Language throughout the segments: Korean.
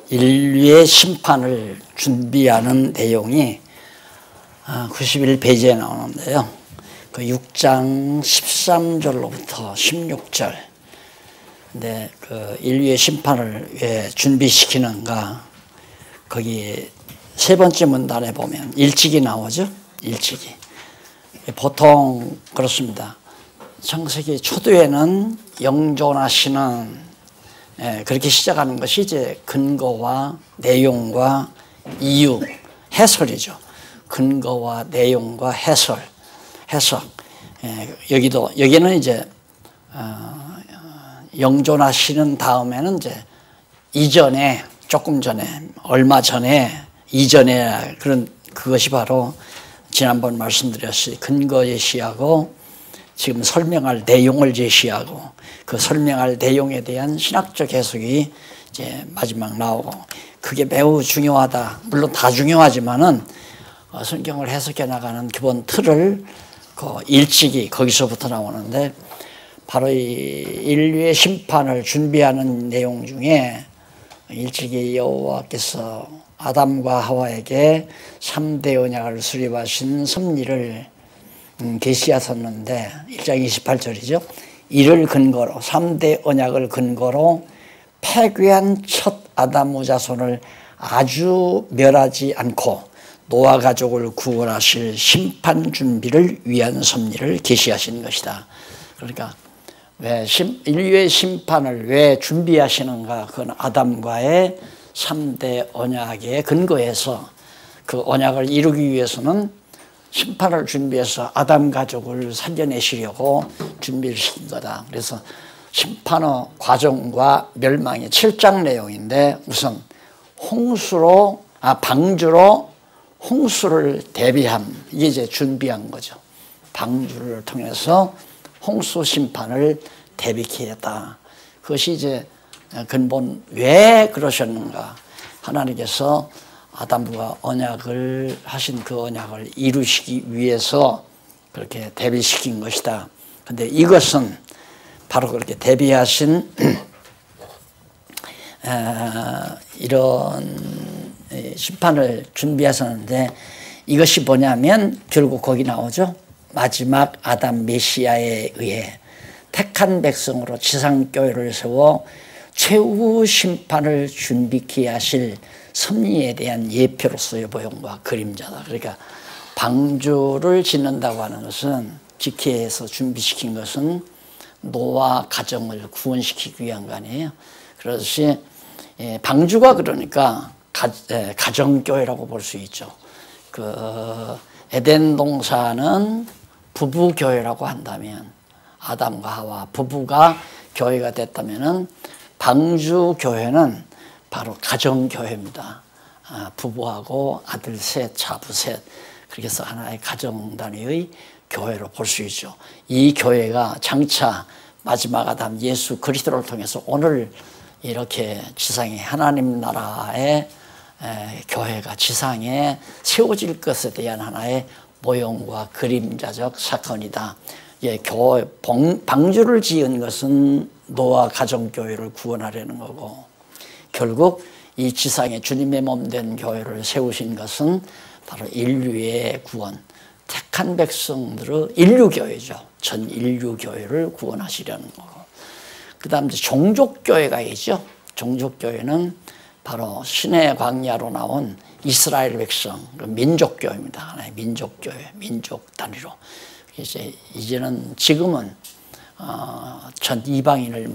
인류의 심판을 준비하는 내용이 91페이지에 나오는데요. 그 6장 13절로부터 16절. 근데 그 인류의 심판을 왜 준비시키는가? 거기 세 번째 문단에 보면 일찍이 나오죠. 일찍이. 보통 그렇습니다. 창세기 초두에는 영존하시는 그렇게 시작하는 것이 이제 근거와 내용과 이유, 해설이죠. 근거와 내용과 해설, 해석. 여기는 이제 영존하시는 다음에는 이제 이전에, 조금 전에, 얼마 전에, 이전에 그것이 바로 지난번 말씀드렸듯이 근거 제시하고 지금 설명할 내용을 제시하고 그 설명할 내용에 대한 신학적 해석이 이제 마지막 나오고, 그게 매우 중요하다. 물론 다 중요하지만은 성경을 해석해 나가는 기본 틀을 일찍이 거기서부터 나오는데, 바로 이 인류의 심판을 준비하는 내용 중에 일찍이 여호와께서 아담과 하와에게 3대 언약을 수립하신 섭리를 계시하셨는데, 1장 28절이죠. 이를 근거로, 3대 언약을 근거로 패괴한 첫 아담 자손을 아주 멸하지 않고 노아 가족을 구원하실 심판 준비를 위한 섭리를 계시하신 것이다. 그러니까 왜 인류의 심판을 왜 준비하시는가? 그건 아담과의 3대 언약에 근거해서 그 언약을 이루기 위해서는 심판을 준비해서 아담 가족을 살려내시려고 준비를 시킨 거다. 그래서 심판의 과정과 멸망의 7장 내용인데, 우선 방주로 홍수를 대비함, 이게 이제 준비한 거죠. 방주를 통해서 홍수 심판을 대비케 했다. 그것이 이제 근본 왜 그러셨는가? 하나님께서 아담과 언약을 하신 그 언약을 이루시기 위해서 그렇게 대비시킨 것이다. 근데 이것은 바로 그렇게 대비하신 이런 심판을 준비하셨는데, 이것이 뭐냐면 결국 거기 나오죠. 마지막 아담 메시아에 의해 택한 백성으로 지상교회를 세워 최후 심판을 준비케 하실 섭리에 대한 예표로서의 모형과 그림자다. 그러니까 방주를 짓는다고 하는 것은, 짓게 해서 준비시킨 것은 노아 가정을 구원시키기 위한 거 아니에요. 그렇듯이 방주가 그러니까 가정교회라고 볼 수 있죠. 그 에덴 동산은 부부교회라고 한다면, 아담과 하와 부부가 교회가 됐다면은 방주교회는 바로 가정교회입니다. 부부하고 아들 셋, 자부 셋, 그렇게 해서 하나의 가정단위의 교회로 볼 수 있죠. 이 교회가 장차 마지막 아담 예수 그리스도를 통해서 오늘 이렇게 지상에 하나님 나라의 교회가 지상에 세워질 것에 대한 하나의 모형과 그림자적 사건이다. 방주를 지은 것은 노아 가정교회를 구원하려는 거고, 결국 이 지상에 주님의 몸된 교회를 세우신 것은 바로 인류의 구원, 택한 백성들의 인류교회죠. 전 인류교회를 구원하시려는 거고, 그 다음 종족교회가 있죠. 종족교회는 바로 신의 광야로 나온 이스라엘 백성, 민족교회입니다. 하나의 민족교회, 민족 단위로. 이제는 지금은 전 이방인들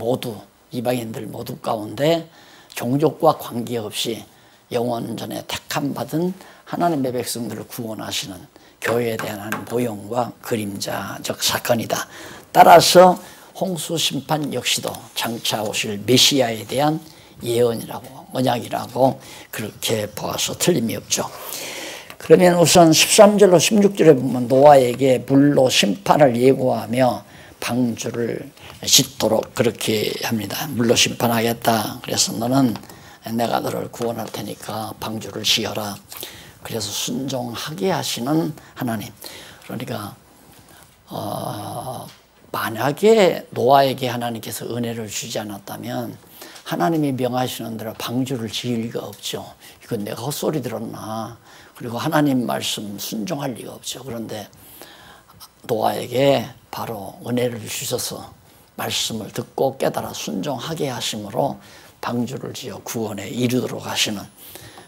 모두 가운데 종족과 관계없이 영원전에 택함 받은 하나님의 백성들을 구원하시는 교회에 대한 모형과 그림자적 사건이다. 따라서 홍수 심판 역시도 장차 오실 메시아에 대한 예언이라고, 언약이라고 그렇게 보아서 틀림이 없죠. 그러면 우선 13절로 16절에 보면 노아에게 물로 심판을 예고하며 방주를 짓도록 그렇게 합니다. 물로 심판하겠다. 그래서 너는 내가 너를 구원할 테니까 방주를 지어라. 그래서 순종하게 하시는 하나님. 그러니까 만약에 노아에게 하나님께서 은혜를 주지 않았다면 하나님이 명하시는 대로 방주를 지을 리가 없죠. 이건 내가 헛소리 들었나. 그리고 하나님 말씀 순종할 리가 없죠. 그런데 노아에게 바로 은혜를 주셔서 말씀을 듣고 깨달아 순종하게 하심으로 방주를 지어 구원에 이르도록 하시는,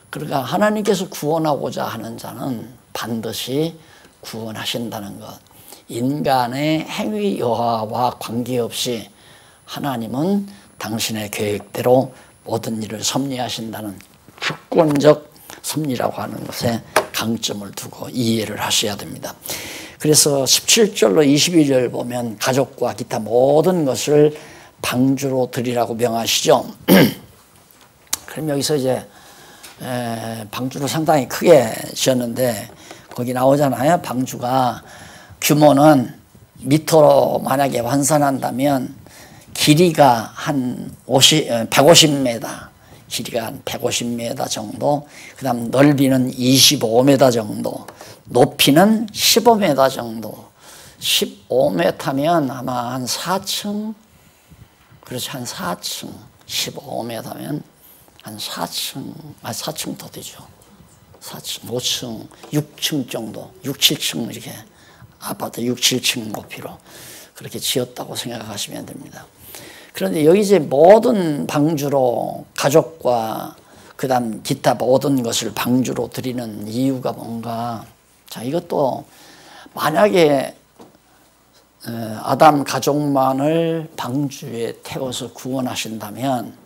그러니까 하나님께서 구원하고자 하는 자는 반드시 구원하신다는 것. 인간의 행위 여하와 관계없이 하나님은 당신의 계획대로 모든 일을 섭리하신다는 주권적 섭리라고 하는 것에 강점을 두고 이해를 하셔야 됩니다. 그래서 17절로 22절 보면 가족과 기타 모든 것을 방주로 드리라고 명하시죠. 그럼 여기서 이제 방주를 상당히 크게 지었는데 거기 나오잖아요. 방주가 규모는 미터로 만약에 환산한다면 길이가 한 150m, 길이가 한 150m 정도, 그 다음 넓이는 25m 정도, 높이는 15m 정도. 15m면 아마 한 4층, 그렇지, 한 4층. 15m면 한 4층, 4층 더 되죠. 4층, 5층, 6층 정도, 6, 7층 이렇게 아파트 6, 7층 높이로 그렇게 지었다고 생각하시면 됩니다. 그런데 여기 이제 모든 방주로 가족과 그 다음 기타 모든 것을 방주로 드리는 이유가 뭔가. 자, 이것도 만약에 아담 가족만을 방주에 태워서 구원하신다면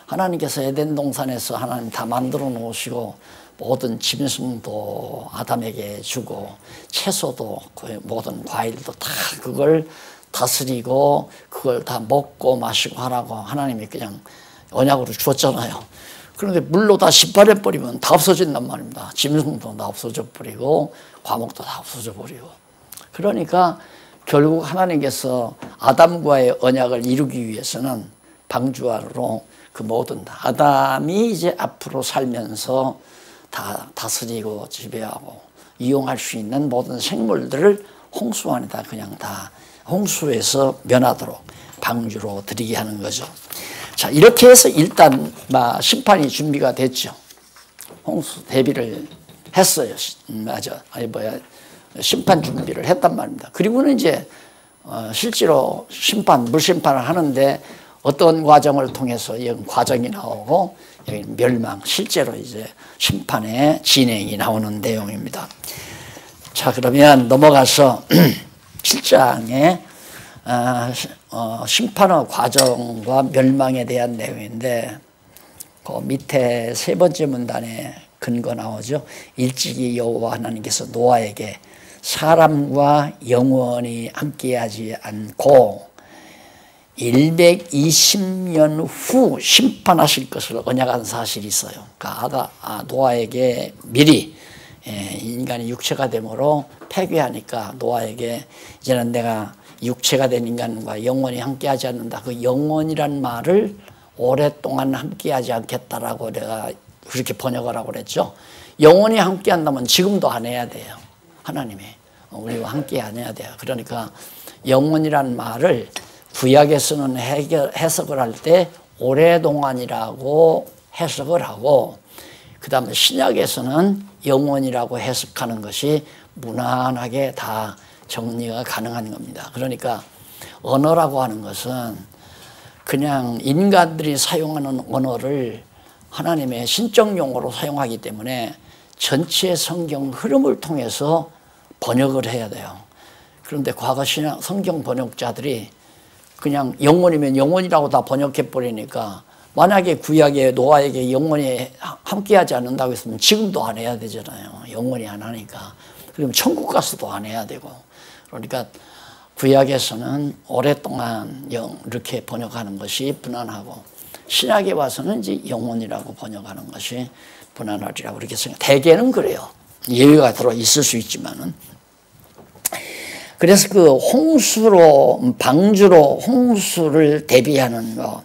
하나님께서 에덴 동산에서 하나님 다 만들어 놓으시고 모든 짐승도 아담에게 주고 채소도 모든 과일도 다 그걸 다스리고 그걸 다 먹고 마시고 하라고 하나님이 그냥 언약으로 주었잖아요. 그런데 물로 다 심판해버리면 다 없어진단 말입니다. 짐승도 다 없어져 버리고 과목도 다 없어져 버리고. 그러니까 결국 하나님께서 아담과의 언약을 이루기 위해서는 방주화로 그 모든 아담이 이제 앞으로 살면서 다 다스리고 지배하고 이용할 수 있는 모든 생물들을 홍수 안에다 그냥 다 홍수에서 면하도록 방주로 드리게 하는 거죠. 자, 이렇게 해서 일단 심판이 준비가 됐죠. 홍수 대비를 했어요. 심판 준비를 했단 말입니다. 그리고는 이제 실제로 물심판을 하는데 어떤 과정을 통해서 이 과정이 나오고 여기 멸망, 실제로 이제 심판의 진행이 나오는 내용입니다. 자, 그러면 넘어가서 7장의 심판의 과정과 멸망에 대한 내용인데 그 밑에 세 번째 문단에 근거 나오죠. 일찍이 여호와 하나님께서 노아에게 사람과 영원히 함께하지 않고 120년 후 심판하실 것을 언약한 사실이 있어요. 그러니까 노아에게 미리 인간이 육체가 되므로 폐괴하니까 노아에게 이제는 내가 육체가 된 인간과 영원히 함께하지 않는다. 그 영원이란 말을 오랫동안 함께하지 않겠다라고 내가 그렇게 번역을 하고 그랬죠. 영원히 함께한다면 지금도 안 해야 돼요. 하나님이 우리와 함께 안 해야 돼요. 그러니까 영원이란 말을 구약에서는 해석을 할 때 오랫동안이라고 해석을 하고 그 다음에 신약에서는 영원이라고 해석하는 것이 무난하게 다 정리가 가능한 겁니다. 그러니까 언어라고 하는 것은 그냥 인간들이 사용하는 언어를 하나님의 신적 용어로 사용하기 때문에 전체 성경 흐름을 통해서 번역을 해야 돼요. 그런데 과거 신약 성경 번역자들이 그냥 영원이면 영원이라고 다 번역해 버리니까 만약에 구약에 노아에게 영원히 함께하지 않는다고 했으면 지금도 안 해야 되잖아요. 영원히 안 하니까. 그러면 천국 가서도 안 해야 되고. 그러니까 구약에서는 오랫동안 이렇게 번역하는 것이 무난하고 신약에 와서는 이제 영원이라고 번역하는 것이 무난하리라고 그렇게 생각. 대개는 그래요. 예외가 들어 있을 수 있지만은. 그래서 그 방주로 홍수를 대비하는 것,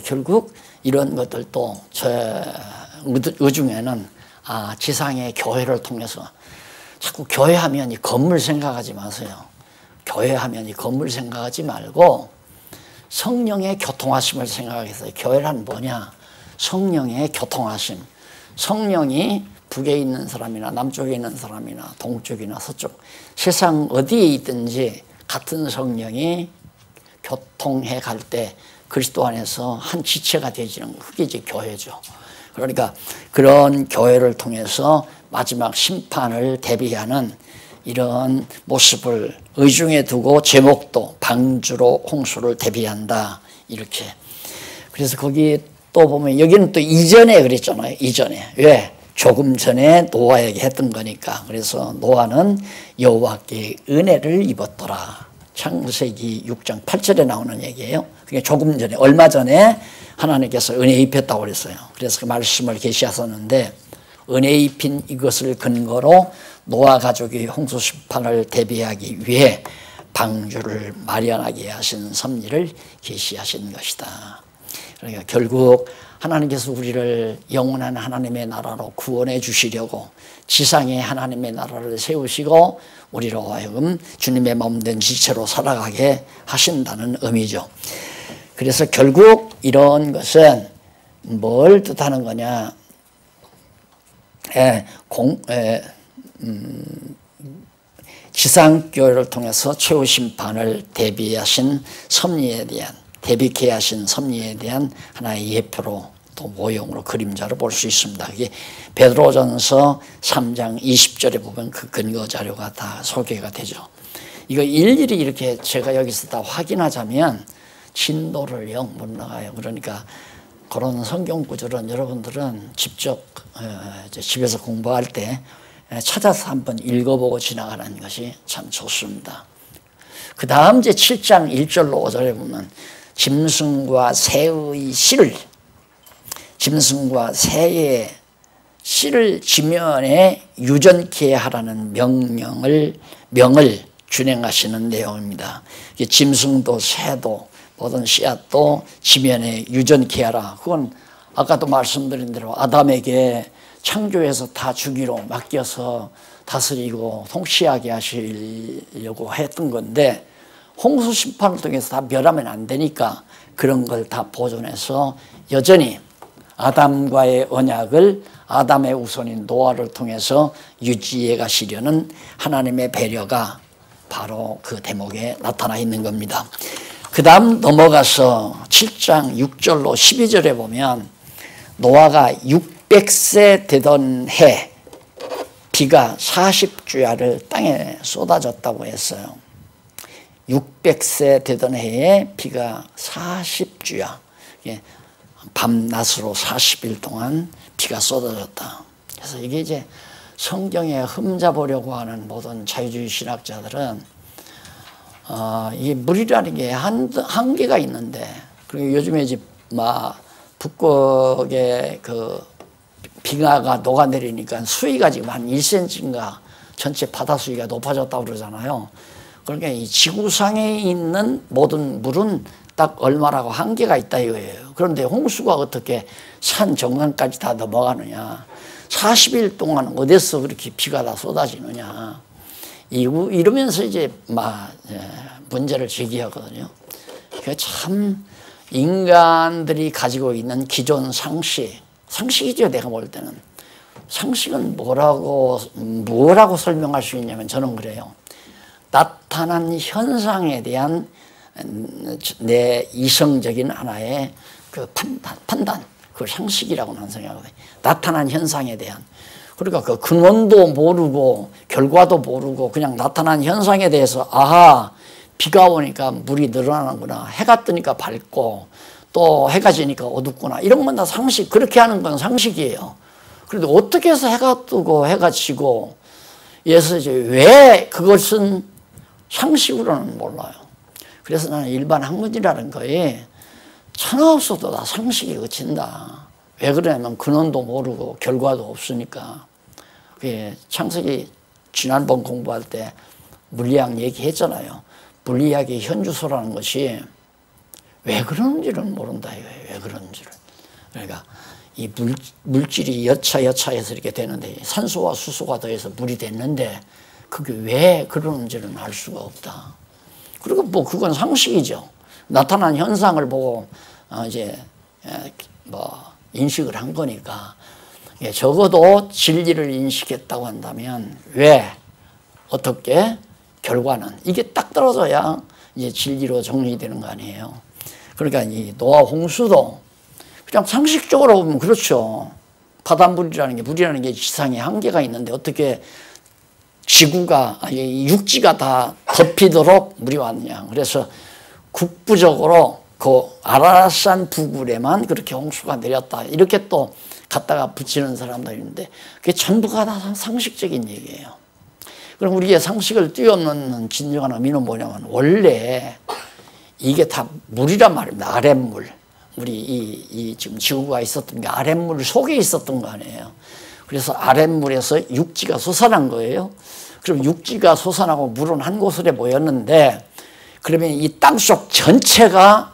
결국 이런 것들도 의중에는 지상의 교회를 통해서 자꾸 교회하면 이 건물 생각하지 마세요. 교회하면 이 건물 생각하지 말고 성령의 교통하심을 생각했어요. 교회란 뭐냐? 성령의 교통하심. 성령이 북에 있는 사람이나 남쪽에 있는 사람이나 동쪽이나 서쪽 세상 어디에 있든지 같은 성령이 교통해 갈 때 그리스도 안에서 한 지체가 되지는 그게 이제 교회죠. 그러니까 그런 교회를 통해서 마지막 심판을 대비하는 이런 모습을 의중에 두고 제목도 방주로 홍수를 대비한다 이렇게. 그래서 거기 또 보면 여기는 또 이전에 그랬잖아요. 이전에. 왜? 조금 전에 노아에게 했던 거니까. 그래서 노아는 여호와께 은혜를 입었더라. 창세기 6장 8절에 나오는 얘기예요. 그게 조금 전에, 얼마 전에 하나님께서 은혜 입혔다고 그랬어요. 그래서 그 말씀을 계시하셨는데 은혜 입힌 이것을 근거로 노아 가족이 홍수 심판을 대비하기 위해 방주를 마련하게 하신 섭리를 계시하신 것이다. 그러니까 결국 하나님께서 우리를 영원한 하나님의 나라로 구원해 주시려고 지상에 하나님의 나라를 세우시고 우리로 하여금 주님의 몸된 지체로 살아가게 하신다는 의미죠. 그래서 결국 이런 것은 뭘 뜻하는 거냐? 지상교회를 통해서 최후 심판을 대비하신 섭리에 대한, 대비케 하신 섭리에 대한 하나의 예표로 또 모형으로 그림자로 볼 수 있습니다. 이게 베드로전서 3장 20절에 보면 그 근거 자료가 다 소개가 되죠. 이거 일일이 이렇게 제가 여기서 다 확인하자면 진도를 영 못 나가요. 그러니까 그런 성경 구절은 여러분들은 직접 집에서 공부할 때 찾아서 한번 읽어보고 지나가는 것이 참 좋습니다. 그 다음 이제 7장 1절로 5절에 보면 짐승과 새의 씨를, 짐승과 새의 씨를 지면에 유전케 하라는 명을 준행하시는 내용입니다. 짐승도 새도 모든 씨앗도 지면에 유전케 하라. 그건 아까도 말씀드린 대로 아담에게 창조해서 다 주기로 맡겨서 다스리고 통치하게 하시려고 했던 건데 홍수 심판을 통해서 다 멸하면 안 되니까 그런 걸 다 보존해서 여전히 아담과의 언약을 아담의 우선인 노아를 통해서 유지해 가시려는 하나님의 배려가 바로 그 대목에 나타나 있는 겁니다. 그 다음 넘어가서 7장 6절로 12절에 보면 노아가 600세 되던 해 비가 40주야를 땅에 쏟아졌다고 했어요. 600세 되던 해에 비가 40주야, 밤낮으로 40일 동안 비가 쏟아졌다. 그래서 이게 이제 성경에 흠잡으려고 하는 모든 자유주의 신학자들은 이 물이라는 게 한계가 있는데, 그리고 요즘에 이제 북극에 그 빙하가 녹아내리니까 수위가 지금 한 1cm인가 전체 바다 수위가 높아졌다고 그러잖아요. 그러니까 이 지구상에 있는 모든 물은 딱 얼마라고 한계가 있다 이거예요. 그런데 홍수가 어떻게 산 정상까지 다 넘어가느냐? 40일 동안 어디서 그렇게 비가 다 쏟아지느냐? 이러면서 이제 문제를 제기하거든요. 참 인간들이 가지고 있는 기존 상식이죠. 내가 볼 때는 상식은 뭐라고 설명할 수 있냐면 저는 그래요. 나타난 현상에 대한 내 이성적인 하나의 그 판단, 그걸 상식이라고 나는 생각하거든요. 나타난 현상에 대한. 그러니까 그 근원도 모르고 결과도 모르고 그냥 나타난 현상에 대해서 아하, 비가 오니까 물이 늘어나는구나, 해가 뜨니까 밝고 또 해가 지니까 어둡구나, 이런 건 다 상식, 그렇게 하는 건 상식이에요. 그런데 어떻게 해서 해가 뜨고 해가 지고 그래서 이제 왜 그것은 상식으로는 몰라요. 그래서 나는 일반 학문이라는 거에 천하 없어도 다 상식이 그친다. 왜 그러냐면 근원도 모르고 결과도 없으니까. 창세기 지난번 공부할 때 물리학 얘기했잖아요. 물리학의 현주소라는 것이 왜 그런지를 모른다 이거예요. 왜 그런지를. 그러니까 이 물질이 여차해서 이렇게 되는데 산소와 수소가 더해서 물이 됐는데 그게 왜 그러는지는 알 수가 없다. 그리고 그건 상식이죠. 나타난 현상을 보고 이제 뭐 인식을 한 거니까 적어도 진리를 인식했다고 한다면 왜 어떻게 결과는 이게 딱 떨어져야 이제 진리로 정리되는 거 아니에요. 그러니까 이 노아 홍수도 그냥 상식적으로 보면 그렇죠. 바닷물이라는 게 물이라는 게 지상에 한계가 있는데 어떻게 지구가 육지가 다 덮이도록 물이 왔느냐. 그래서 국부적으로 그 아라산 부근에만 그렇게 홍수가 내렸다. 이렇게 또 갖다가 붙이는 사람도 있는데 그게 전부가 다 상식적인 얘기예요. 그럼 우리의 상식을 뛰어넘는 진정한 의미는 뭐냐면 원래 이게 다 물이란 말입니다. 아랫물. 우리 지금 지구가 있었던 게 아랫물 속에 있었던 거 아니에요. 그래서 아랫물에서 육지가 솟아난 거예요. 그럼 육지가 솟아나고 물은 한 곳에 모였는데 그러면 이 땅속 전체가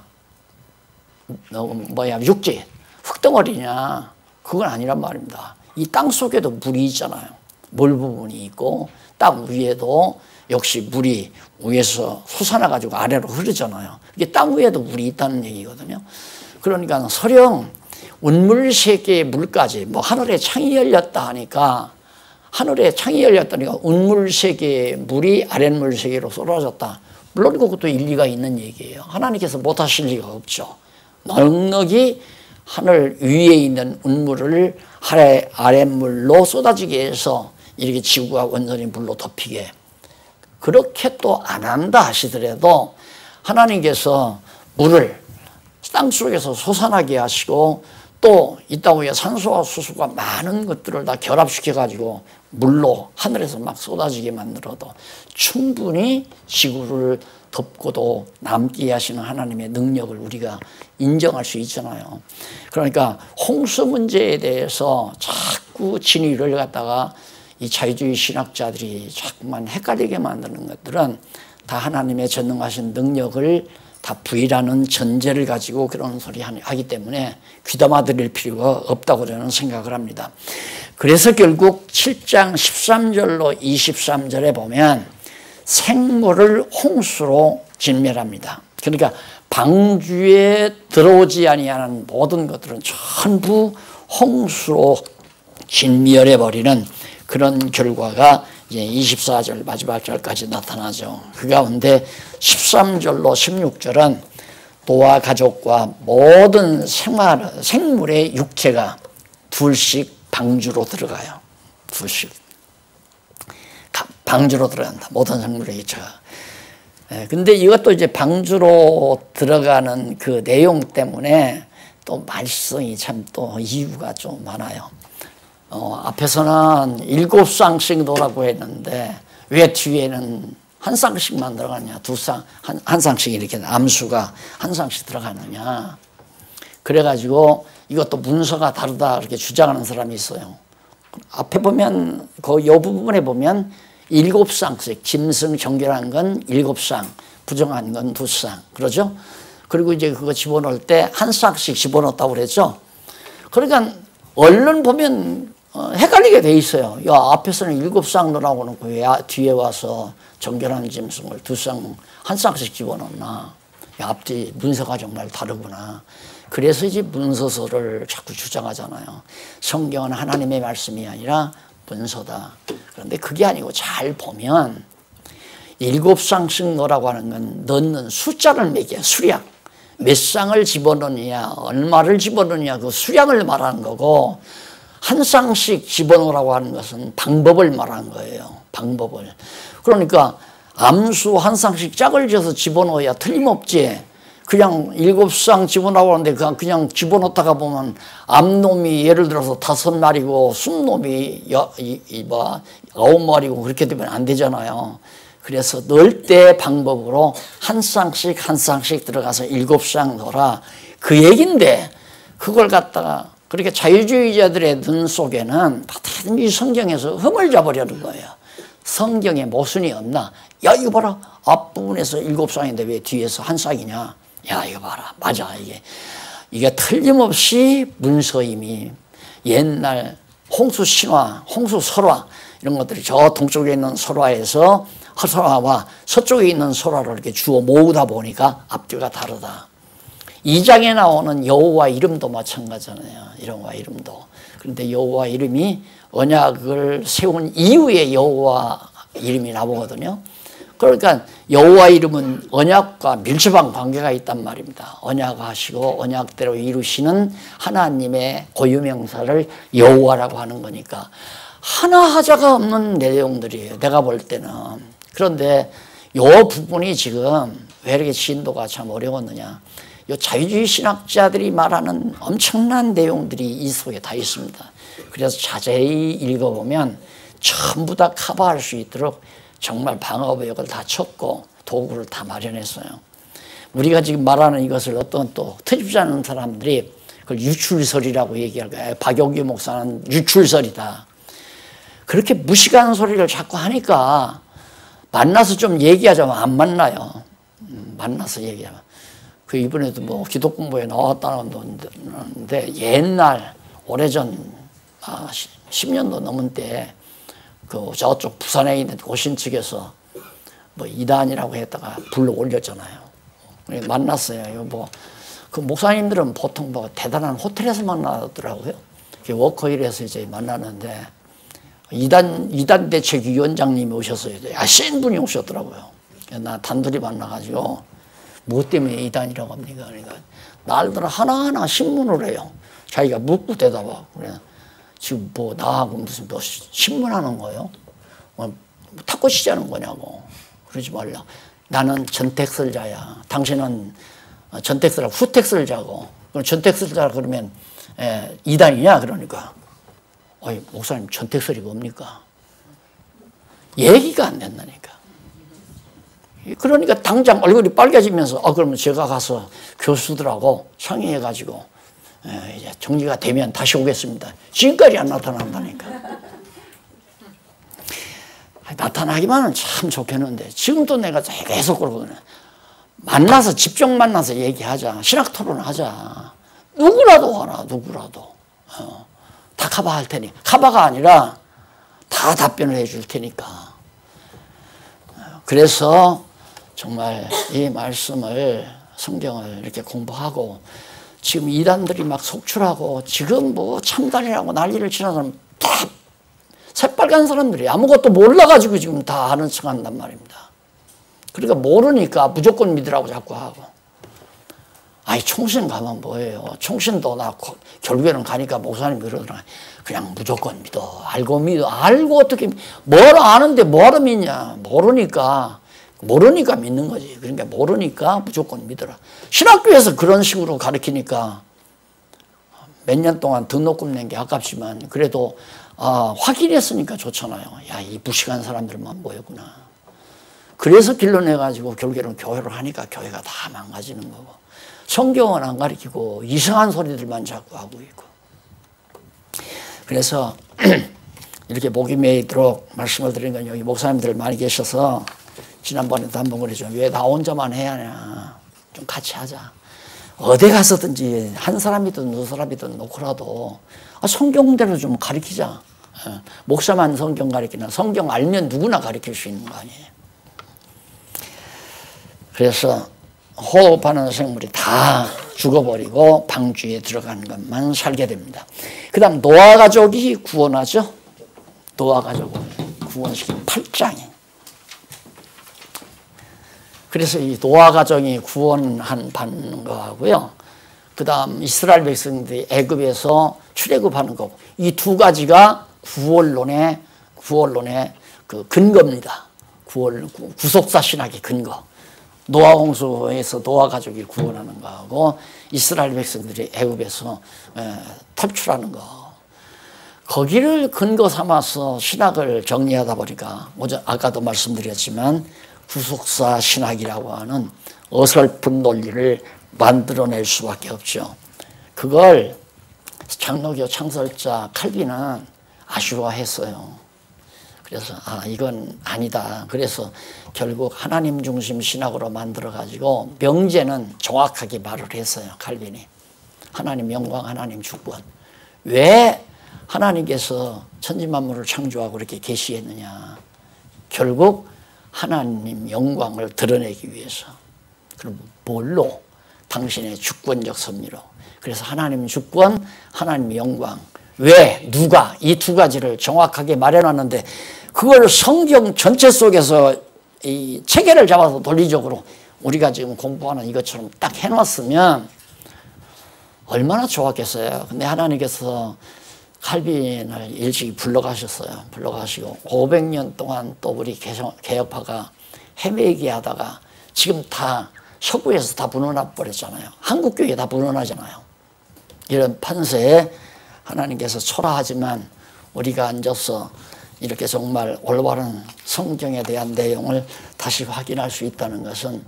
육지, 흙덩어리냐? 그건 아니란 말입니다. 이 땅 속에도 물이 있잖아요. 물 부분이 있고 땅 위에도 역시 물이 위에서 솟아나가지고 아래로 흐르잖아요. 이게 땅 위에도 물이 있다는 얘기거든요. 그러니까 설령 운물 세계의 물까지 뭐 하늘에 창이 열렸다 하니까 하늘에 창이 열렸다니까 운물 세계의 물이 아랫물 세계로 쏟아졌다. 물론 그것도 일리가 있는 얘기예요. 하나님께서 못하실 리가 없죠. 넉넉이 하늘 위에 있는 운물을 아랫물로 쏟아지게 해서 이렇게 지구가 완전히 물로 덮이게 그렇게 또 안 한다 하시더라도 하나님께서 물을 땅속에서 솟아나게 하시고 또 이 땅 위에 산소와 수소가 많은 것들을 다 결합시켜가지고 물로 하늘에서 막 쏟아지게 만들어도 충분히 지구를 덮고도 남게 하시는 하나님의 능력을 우리가 인정할 수 있잖아요. 그러니까 홍수 문제에 대해서 자꾸 진위를 갖다가 이 자유주의 신학자들이 자꾸만 헷갈리게 만드는 것들은 다 하나님의 전능하신 능력을 다 부인하는 전제를 가지고 그런 소리 하기 때문에 귀담아 들일 필요가 없다고 저는 생각을 합니다. 그래서 결국 7장 13절로 23절에 보면 생물을 홍수로 진멸합니다. 그러니까 방주에 들어오지 아니하는 모든 것들은 전부 홍수로 진멸해버리는 그런 결과가 이제 24절 마지막 절까지 나타나죠. 그 가운데 13절로 16절은 노아 가족과 모든 생물의 육체가 둘씩 방주로 들어가요. 둘씩 방주로 들어간다. 모든 생물의 육체가. 근데 이것도 이제 방주로 들어가는 그 내용 때문에 또 말씀이 참 또 이유가 좀 많아요. 앞에서는 7쌍씩 놓으라고 했는데 왜 뒤에는 한 쌍씩만 들어가느냐, 한 쌍씩 이렇게 암수가 한 쌍씩 들어가느냐. 그래가지고 이것도 문서가 다르다 이렇게 주장하는 사람이 있어요. 앞에 보면 그 요 부분에 보면 7쌍씩 짐승 정결한 건 7쌍, 부정한 건 2쌍, 그러죠? 그리고 이제 그거 집어넣을 때 한 쌍씩 집어넣었다고 그랬죠? 그러니까 얼른 보면 헷갈리게 돼 있어요. 야, 앞에서는 7쌍 넣으라고 놓고 왜 뒤에 와서 정결한 짐승을 2쌍, 한 쌍씩 집어넣나. 야, 앞뒤 문서가 정말 다르구나. 그래서 이제 문서서를 자꾸 주장하잖아요. 성경은 하나님의 말씀이 아니라 문서다. 그런데 그게 아니고 잘 보면 7쌍씩 넣으라고 하는 건 넣는 숫자를 매겨, 수량. 몇 쌍을 집어넣느냐, 얼마를 집어넣느냐, 그 수량을 말하는 거고, 한 쌍씩 집어넣으라고 하는 것은 방법을 말하는 거예요. 방법을. 그러니까 암수 한 쌍씩 짝을 지어서 집어넣어야 틀림없지. 그냥 7쌍 집어넣으라고 하는데 그냥 집어넣다가 보면 암놈이 예를 들어서 5마리고 순놈이 9마리고 그렇게 되면 안 되잖아요. 그래서 넣을 때 방법으로 한 쌍씩 한 쌍씩 들어가서 7쌍 넣어라. 그 얘긴데 그걸 갖다가 그렇게 자유주의자들의 눈 속에는 다든지 성경에서 흠을 잡으려는 거예요. 성경에 모순이 없나? 야, 이거 봐라. 앞부분에서 7쌍인데 왜 뒤에서 한 쌍이냐? 야, 이거 봐라. 맞아. 이게 틀림없이 문서임이 옛날 홍수 신화, 홍수 설화 이런 것들이 저 동쪽에 있는 설화에서 소라와 서쪽에 있는 소라를 이렇게 주워 모으다 보니까 앞뒤가 다르다. 2장에 나오는 여호와 이름도 마찬가지잖아요. 여호와 이름도. 그런데 여호와 이름이 언약을 세운 이후에 여호와 이름이 나오거든요. 그러니까 여호와 이름은 언약과 밀접한 관계가 있단 말입니다. 언약하시고 언약대로 이루시는 하나님의 고유명사를 여호와라고 하는 거니까 하나 하자가 없는 내용들이에요. 내가 볼 때는. 그런데 이 부분이 지금 왜 이렇게 진도가 참 어려웠느냐. 이 자유주의 신학자들이 말하는 엄청난 내용들이 이 속에 다 있습니다. 그래서 자세히 읽어보면 전부 다 커버할 수 있도록 정말 방어벽을 다 쳤고 도구를 다 마련했어요. 우리가 지금 말하는 이것을 어떤 또 트집지 않은 사람들이 그걸 유출설이라고 얘기할 거예요. 박용규 목사는 유출설이다. 그렇게 무식한 소리를 자꾸 하니까 만나서 좀 얘기하자면 안 만나요. 만나서 얘기하면. 그 이번에도 뭐 기독공부에 나왔다는데 옛날 오래전 10년도 넘은 때 그 저쪽 부산에 있는 고신 측에서 뭐 이단이라고 했다가 불러 올렸잖아요. 만났어요. 뭐 그 목사님들은 보통 뭐 대단한 호텔에서 만나더라고요. 워커힐에서 이제 만나는데 이단 대책위원장님이 오셨어요. 센 분이 오셨더라고요. 나 단둘이 만나가지고 뭐 때문에 이단이라고 합니까? 그러니까 날들 하나하나 신문을 해요. 자기가 묻고 대답하고 그래. 지금 뭐 나하고 무슨 뭐 신문하는 거예요? 뭐 탁구 치자는 거냐고. 그러지 말라. 나는 전택설자야. 당신은 전택설자, 후택설자고. 그럼 전택설자 그러면 이단이냐? 그러니까. 어이, 목사님 전택설이 뭡니까? 얘기가 안 된다니까. 그러니까 당장 얼굴이 빨개지면서 그러면 제가 가서 교수들하고 상의해가지고 이제 정리가 되면 다시 오겠습니다. 지금까지 안 나타난다니까. 나타나기만은 참 좋겠는데 지금도 내가 계속 그러거든요. 만나서 직접 만나서 얘기하자. 신학 토론하자. 누구라도 와라. 누구라도. 다 커버할 테니. 커버가 아니라 다 답변을 해줄 테니까. 그래서 정말 이 말씀을 성경을 이렇게 공부하고 지금 이단들이 막 속출하고 지금 뭐 참단이라고 난리를 치는 사람 다 새빨간 사람들이 아무것도 몰라가지고 지금 다 아는 척 한단 말입니다. 그러니까 모르니까 무조건 믿으라고 자꾸 하고. 아이 총신 가면 뭐예요. 총신도 나 결국에는 가니까 목사님 그러더라. 그냥 무조건 믿어. 알고 믿어. 알고 어떻게 뭘 아는데 뭐하러 믿냐. 모르니까 믿는 거지. 그러니까 모르니까 무조건 믿어라. 신학교에서 그런 식으로 가르치니까 몇 년 동안 등록금 낸 게 아깝지만 그래도 확인했으니까 좋잖아요. 야, 이 무식한 사람들만 모였구나. 그래서 길러내가지고 결국에는 교회를 하니까 교회가 다 망가지는 거고 성경은 안 가르치고 이상한 소리들만 자꾸 하고 있고. 그래서 이렇게 목이 메이도록 말씀을 드린 건 여기 목사님들 많이 계셔서 지난번에도 한번 그랬죠. 왜 나 혼자만 해야 하냐. 좀 같이 하자. 어디 가서든지 한 사람이든 두 사람이든 놓고라도 성경대로 좀 가르치자. 목사만 성경 가르치나 성경 알면 누구나 가르칠 수 있는 거 아니에요. 그래서 호흡하는 생물이 다 죽어버리고 방주에 들어가는 것만 살게 됩니다. 그 다음 노아 가족이 구원하죠. 노아 가족을 구원시킨 8장이. 그래서 이 노아 가정이 받는 거하고요. 그 다음 이스라엘 백성들이 애굽에서 출애굽하는 거고 이 두 가지가 구원론의 그 근거입니다. 구속사 신학의 근거. 노아 홍수에서 노아 가족이 구원하는 거하고 이스라엘 백성들이 애굽에서 탈출하는 거. 거기를 근거 삼아서 신학을 정리하다 보니까 아까도 말씀드렸지만 구속사 신학이라고 하는 어설픈 논리를 만들어낼 수밖에 없죠. 그걸 장로교 창설자 칼빈은 아쉬워했어요. 그래서 이건 아니다. 그래서 결국 하나님 중심 신학으로 만들어가지고 명제는 정확하게 말을 했어요. 칼빈이. 하나님 영광, 하나님 주권. 왜 하나님께서 천지만물을 창조하고 이렇게 계시했느냐. 결국 하나님 영광을 드러내기 위해서. 그럼 뭘로? 당신의 주권적 섭리로. 그래서 하나님 주권, 하나님 영광. 왜? 누가? 이 두 가지를 정확하게 말해놨는데 그걸 성경 전체 속에서 이 체계를 잡아서 논리적으로 우리가 지금 공부하는 이것처럼 딱 해놨으면 얼마나 좋았겠어요. 근데 하나님께서 칼빈을 일찍 불러가셨어요. 불러가시고 500년 동안 또 우리 개혁파가 헤매게 하다가 지금 다 서구에서 다 무너나 버렸잖아요. 한국교회 다 무너나잖아요. 이런 판세에 하나님께서 초라하지만 우리가 앉아서 이렇게 정말 올바른 성경에 대한 내용을 다시 확인할 수 있다는 것은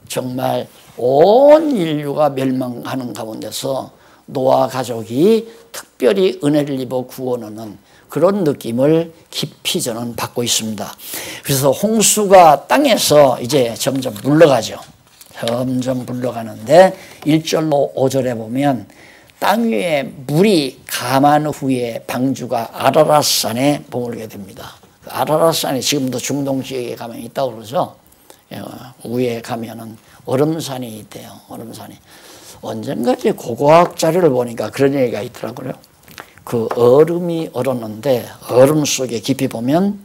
정말 온 인류가 멸망하는 가운데서 노아 가족이 특별히 은혜를 입어 구원하는 그런 느낌을 깊이 저는 받고 있습니다. 그래서 홍수가 땅에서 이제 점점 물러가죠. 점점 물러가는데 1절로 5절에 보면 땅 위에 물이 감한 후에 방주가 아라랏산에 머물게 됩니다. 아라랏산이 지금도 중동 지역에 가면 있다고 그러죠. 위에 가면은 얼음산이 있대요. 얼음산이. 언젠가 이제 고고학 자료를 보니까 그런 얘기가 있더라고요. 그 얼음이 얼었는데 얼음 속에 깊이 보면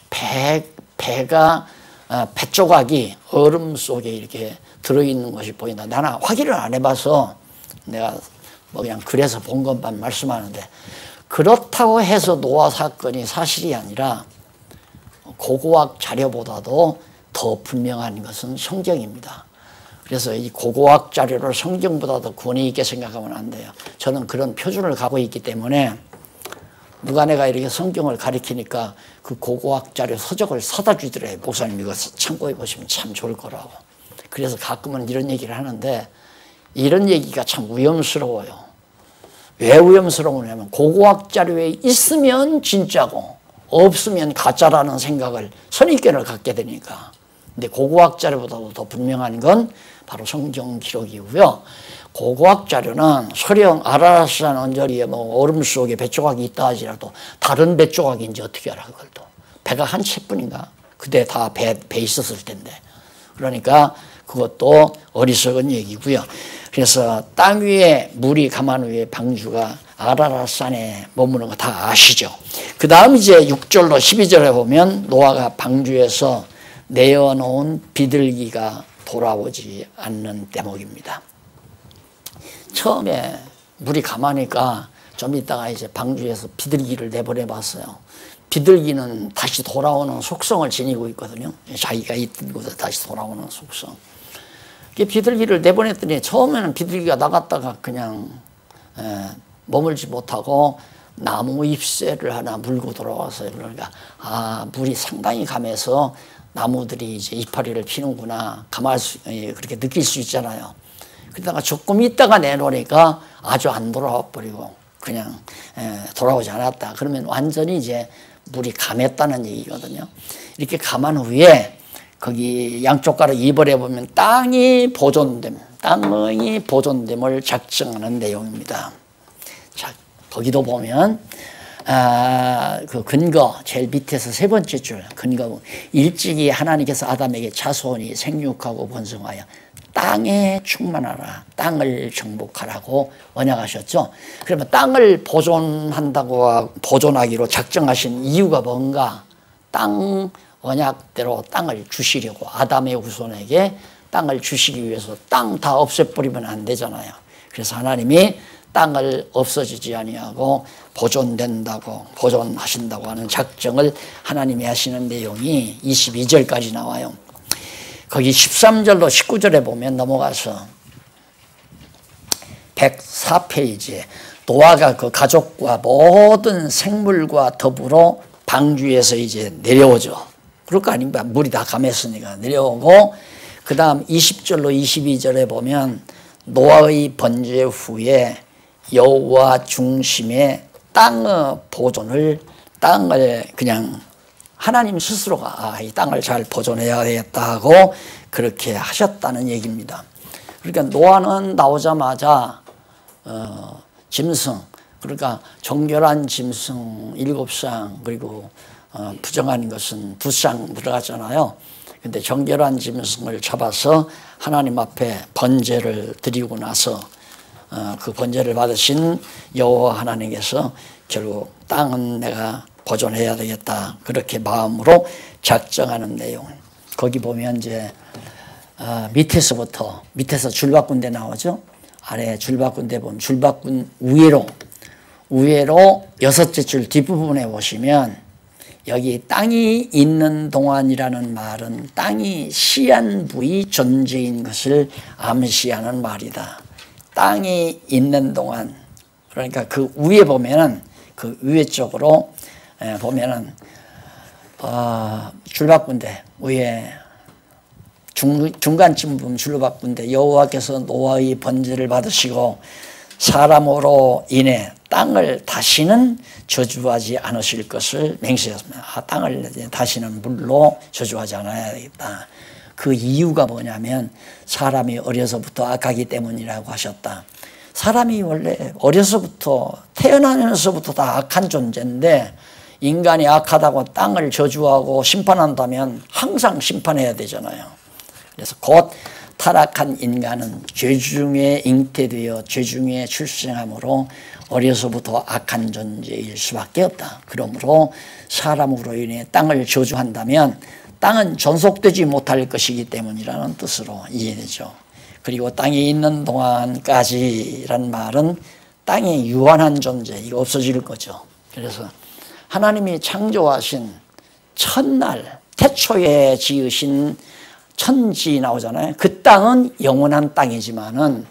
배가 배 조각이 얼음 속에 이렇게 들어있는 것이 보인다. 나는 확인을 안 해봐서 내가 뭐 그냥 그래서 본 것만 말씀하는데 그렇다고 해서 노아 사건이 사실이 아니라 고고학 자료보다도 더 분명한 것은 성경입니다. 그래서 이 고고학 자료를 성경보다 더 권위 있게 생각하면 안 돼요. 저는 그런 표준을 갖고 있기 때문에 누가 내가 이렇게 성경을 가리키니까 그 고고학 자료 서적을 사다 주더래요. 목사님 이거 참고해 보시면 참 좋을 거라고. 그래서 가끔은 이런 얘기를 하는데 이런 얘기가 참 위험스러워요. 왜 위험스러우냐면 고고학 자료에 있으면 진짜고 없으면 가짜라는 생각을 선입견을 갖게 되니까. 근데 고고학 자료보다도 더 분명한 건 바로 성경 기록이고요. 고고학 자료는 설령 아라랏산 언저리에 뭐 얼음 속에 배 조각이 있다 하지라도 다른 배 조각인지 어떻게 알아 그걸 또. 배가 한 채뿐인가? 그때 다 배 있었을 텐데. 그러니까 그것도 어리석은 얘기고요. 그래서 땅 위에 물이 감한 후에 방주가 아라랏산에 머무는 거 다 아시죠? 그 다음 이제 6절로 12절에 보면 노아가 방주에서 내어놓은 비둘기가 돌아오지 않는 대목입니다. 처음에 물이 감하니까 좀 있다가 이제 방주에서 비둘기를 내보내 봤어요. 비둘기는 다시 돌아오는 속성을 지니고 있거든요. 자기가 있던 곳에 다시 돌아오는 속성. 비둘기를 내보냈더니 처음에는 비둘기가 나갔다가 그냥 머물지 못하고 나무 잎새를 하나 물고 돌아왔어요. 그러니까 물이 상당히 감해서 나무들이 이제 이파리를 피는구나 그렇게 느낄 수 있잖아요. 그러다가 조금 있다가 내놓으니까 아주 안 돌아와 버리고 그냥 돌아오지 않았다. 그러면 완전히 이제 물이 감했다는 얘기거든요. 이렇게 감한 후에 거기 양쪽 가로 2번에 보면 땅이 보존됨을 작정하는 내용입니다. 자, 거기도 보면 그 근거 제일 밑에서 세 번째 줄 근거 일찍이 하나님께서 아담에게 자손이 생육하고 번성하여 땅에 충만하라 땅을 정복하라고 언약하셨죠. 그러면 땅을 보존하기로 작정하신 이유가 뭔가? 땅 언약대로 땅을 주시려고 아담의 후손에게 땅을 주시기 위해서 땅 다 없애버리면 안 되잖아요. 그래서 하나님이 땅을 없어지지 아니하고 보존하신다고 하는 작정을 하나님이 하시는 내용이 22절까지 나와요. 거기 13절로 19절에 보면 넘어가서 104페이지에 노아가 그 가족과 모든 생물과 더불어 방주에서 이제 내려오죠. 그럴 거 아닙니까? 물이 다 감했으니까 내려오고 그 다음 20절로 22절에 보면 노아의 번제 후에 여호와 중심의 땅의 보존을 땅을 그냥 하나님 스스로가 이 땅을 잘 보존해야 되겠다 하고 그렇게 하셨다는 얘기입니다. 그러니까 노아는 나오자마자 짐승 그러니까 정결한 짐승 7쌍 그리고 부정한 것은 불상 들어가잖아요. 근데 정결한 짐승을 잡아서 하나님 앞에 번제를 드리고 나서 그 번제를 받으신 여호와 하나님께서 결국 땅은 내가 보존해야 되겠다, 그렇게 마음으로 작정하는 내용. 거기 보면 이제 밑에서 줄바꾼 데 나오죠. 아래 줄바꾼 데 보면 줄바꾼 우회로 여섯째 줄 뒷부분에 보시면 여기 땅이 있는 동안이라는 말은 땅이 시한부의 존재인 것을 암시하는 말이다. 땅이 있는 동안, 그러니까 그 위에 보면은, 그 위에 쪽으로 보면은 줄바꾼데 위에 중간쯤 보면 줄바꾼데 여호와께서 노아의 번제를 받으시고 사람으로 인해 땅을 다시는 저주하지 않으실 것을 맹세하셨습니다. 땅을 다시는 물로 저주하지 않아야 되겠다. 그 이유가 뭐냐면 사람이 어려서부터 악하기 때문이라고 하셨다. 사람이 원래 어려서부터, 태어나면서부터 다 악한 존재인데 인간이 악하다고 땅을 저주하고 심판한다면 항상 심판해야 되잖아요. 그래서 곧 타락한 인간은 죄 중에 잉태되어 죄 중에 출생함으로 어려서부터 악한 존재일 수밖에 없다. 그러므로 사람으로 인해 땅을 저주한다면 땅은 존속되지 못할 것이기 때문이라는 뜻으로 이해되죠. 그리고 땅이 있는 동안까지란 말은 땅이 유한한 존재, 이거 없어질 거죠. 그래서 하나님이 창조하신 첫날 태초에 지으신 천지 나오잖아요. 그 땅은 영원한 땅이지만은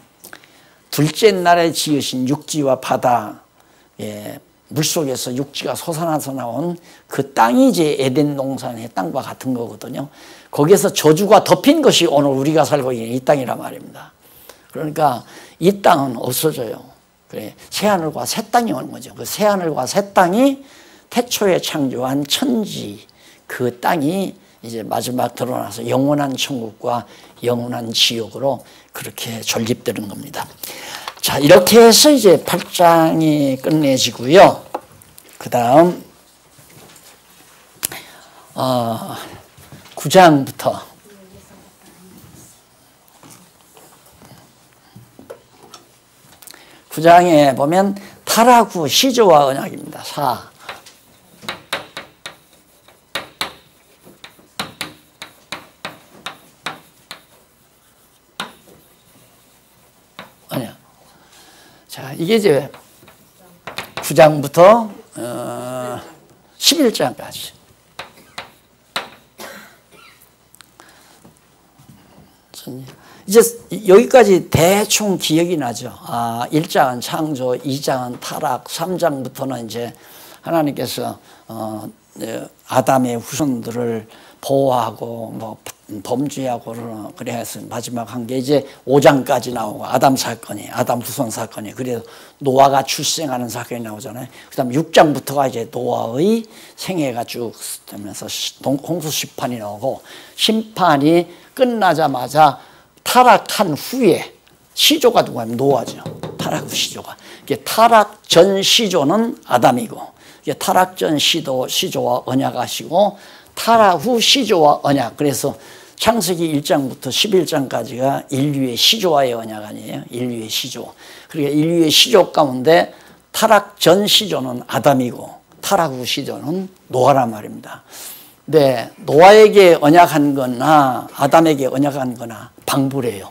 둘째 날에 지으신 육지와 바다, 물속에서 육지가 솟아나서 나온 그 땅이 이제 에덴 동산의 땅과 같은 거거든요. 거기에서 저주가 덮인 것이 오늘 우리가 살고 있는 이 땅이란 말입니다. 그러니까 이 땅은 없어져요. 그래, 새하늘과 새 땅이 오는 거죠. 그 새하늘과 새 땅이 태초에 창조한 천지, 그 땅이 이제 마지막 드러나서 영원한 천국과 영원한 지옥으로 그렇게 전립되는 겁니다. 자, 이렇게 해서 이제 8장이 끝내지고요. 그 다음 9장부터 구장에 보면 타락 후 시조와 언약입니다. 4. 언약. 자, 이게 이제 9장부터 11장까지. 이제 여기까지 대충 기억이 나죠. 1장은 창조, 2장은 타락, 3장부터는 이제 하나님께서 아담의 후손들을 보호하고 뭐 범죄하고 그래 해서 마지막 한 게 이제 5장까지 나오고 아담 후손 사건이, 그래서 노아가 출생하는 사건이 나오잖아요. 그 다음 6장부터가 이제 노아의 생애가 쭉 되면서 홍수 심판이 나오고, 심판이 끝나자마자 타락한 후에 시조가 누구냐면 노아죠. 타락 후 시조가. 타락 전 시조는 아담이고, 타락 전 시조와 언약하시고, 타락 후 시조와 언약. 그래서 창세기 1장부터 11장까지가 인류의 시조와의 언약 아니에요. 인류의 시조. 그러니까 인류의 시조 가운데 타락 전 시조는 아담이고 타락 후 시조는 노아란 말입니다. 네, 노아에게 언약한 거나 아담에게 언약한 거나 방불해요.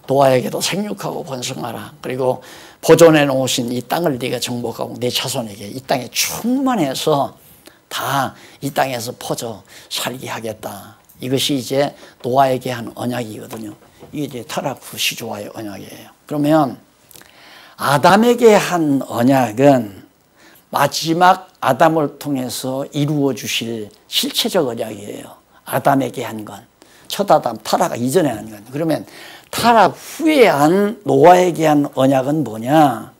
노아에게도 생육하고 번성하라. 그리고 보존해 놓으신 이 땅을 네가 정복하고 내 자손에게 이 땅에 충만해서 다 이 땅에서 퍼져 살게 하겠다. 이것이 이제 노아에게 한 언약이거든요. 이게 이제 타락 후 시조와의 언약이에요. 그러면 아담에게 한 언약은 마지막 아담을 통해서 이루어 주실 실체적 언약이에요. 아담에게 한 건. 첫 아담, 타락 이전에 한 건. 그러면 타락 후에 한 노아에게 한 언약은 뭐냐?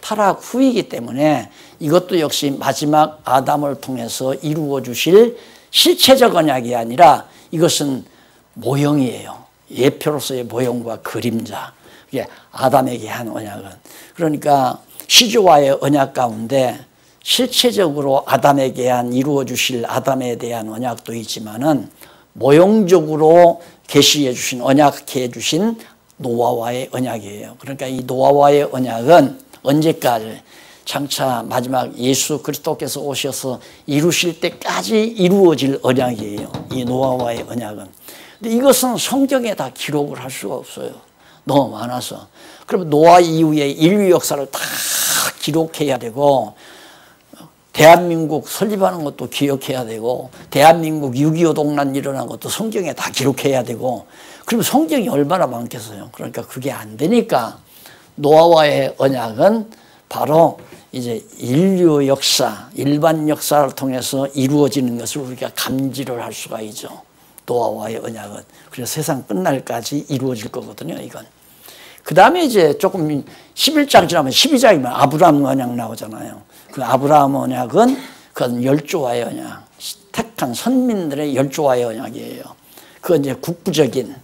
타락 후이기 때문에 이것도 역시 마지막 아담을 통해서 이루어 주실 실체적 언약이 아니라 이것은 모형이에요. 예표로서의 모형과 그림자. 이게 아담에게 한 언약은. 그러니까 시조와의 언약 가운데 실체적으로 아담에게 이루어 주실 아담에 대한 언약도 있지만은 모형적으로 계시해 주신 언약해 주신 노아와의 언약이에요. 그러니까 이 노아와의 언약은 언제까지 장차 마지막 예수 그리스도께서 오셔서 이루실 때까지 이루어질 언약이에요. 이 노아와의 언약은. 근데 이것은 성경에 다 기록을 할 수가 없어요. 너무 많아서. 그럼 노아 이후에 인류 역사를 다 기록해야 되고 대한민국 설립하는 것도 기억해야 되고 대한민국 6.25 동란 일어난 것도 성경에 다 기록해야 되고 그러면 성경이 얼마나 많겠어요. 그러니까 그게 안 되니까 노아와의 언약은 바로 이제 인류 역사, 일반 역사를 통해서 이루어지는 것을 우리가 감지를 할 수가 있죠. 노아와의 언약은. 그래서 세상 끝날까지 이루어질 거거든요, 이건. 그 다음에 이제 조금 11장 지나면 12장이면 아브라함 언약 나오잖아요. 그 아브라함 언약은 그건 열조와의 언약, 택한 선민들의 열조와의 언약이에요. 그건 이제 국부적인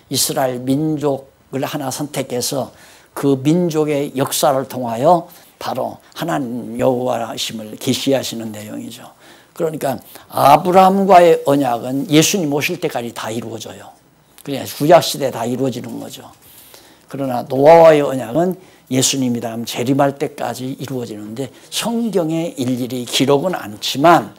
이스라엘 민족을 하나 선택해서 그 민족의 역사를 통하여 바로 하나님 여호와심을 계시하시는 내용이죠. 그러니까 아브라함과의 언약은 예수님 오실 때까지 다 이루어져요. 그냥 구약시대에 다 이루어지는 거죠. 그러나 노아와의 언약은 예수님이 다음 재림할 때까지 이루어지는데 성경에 일일이 기록은 않지만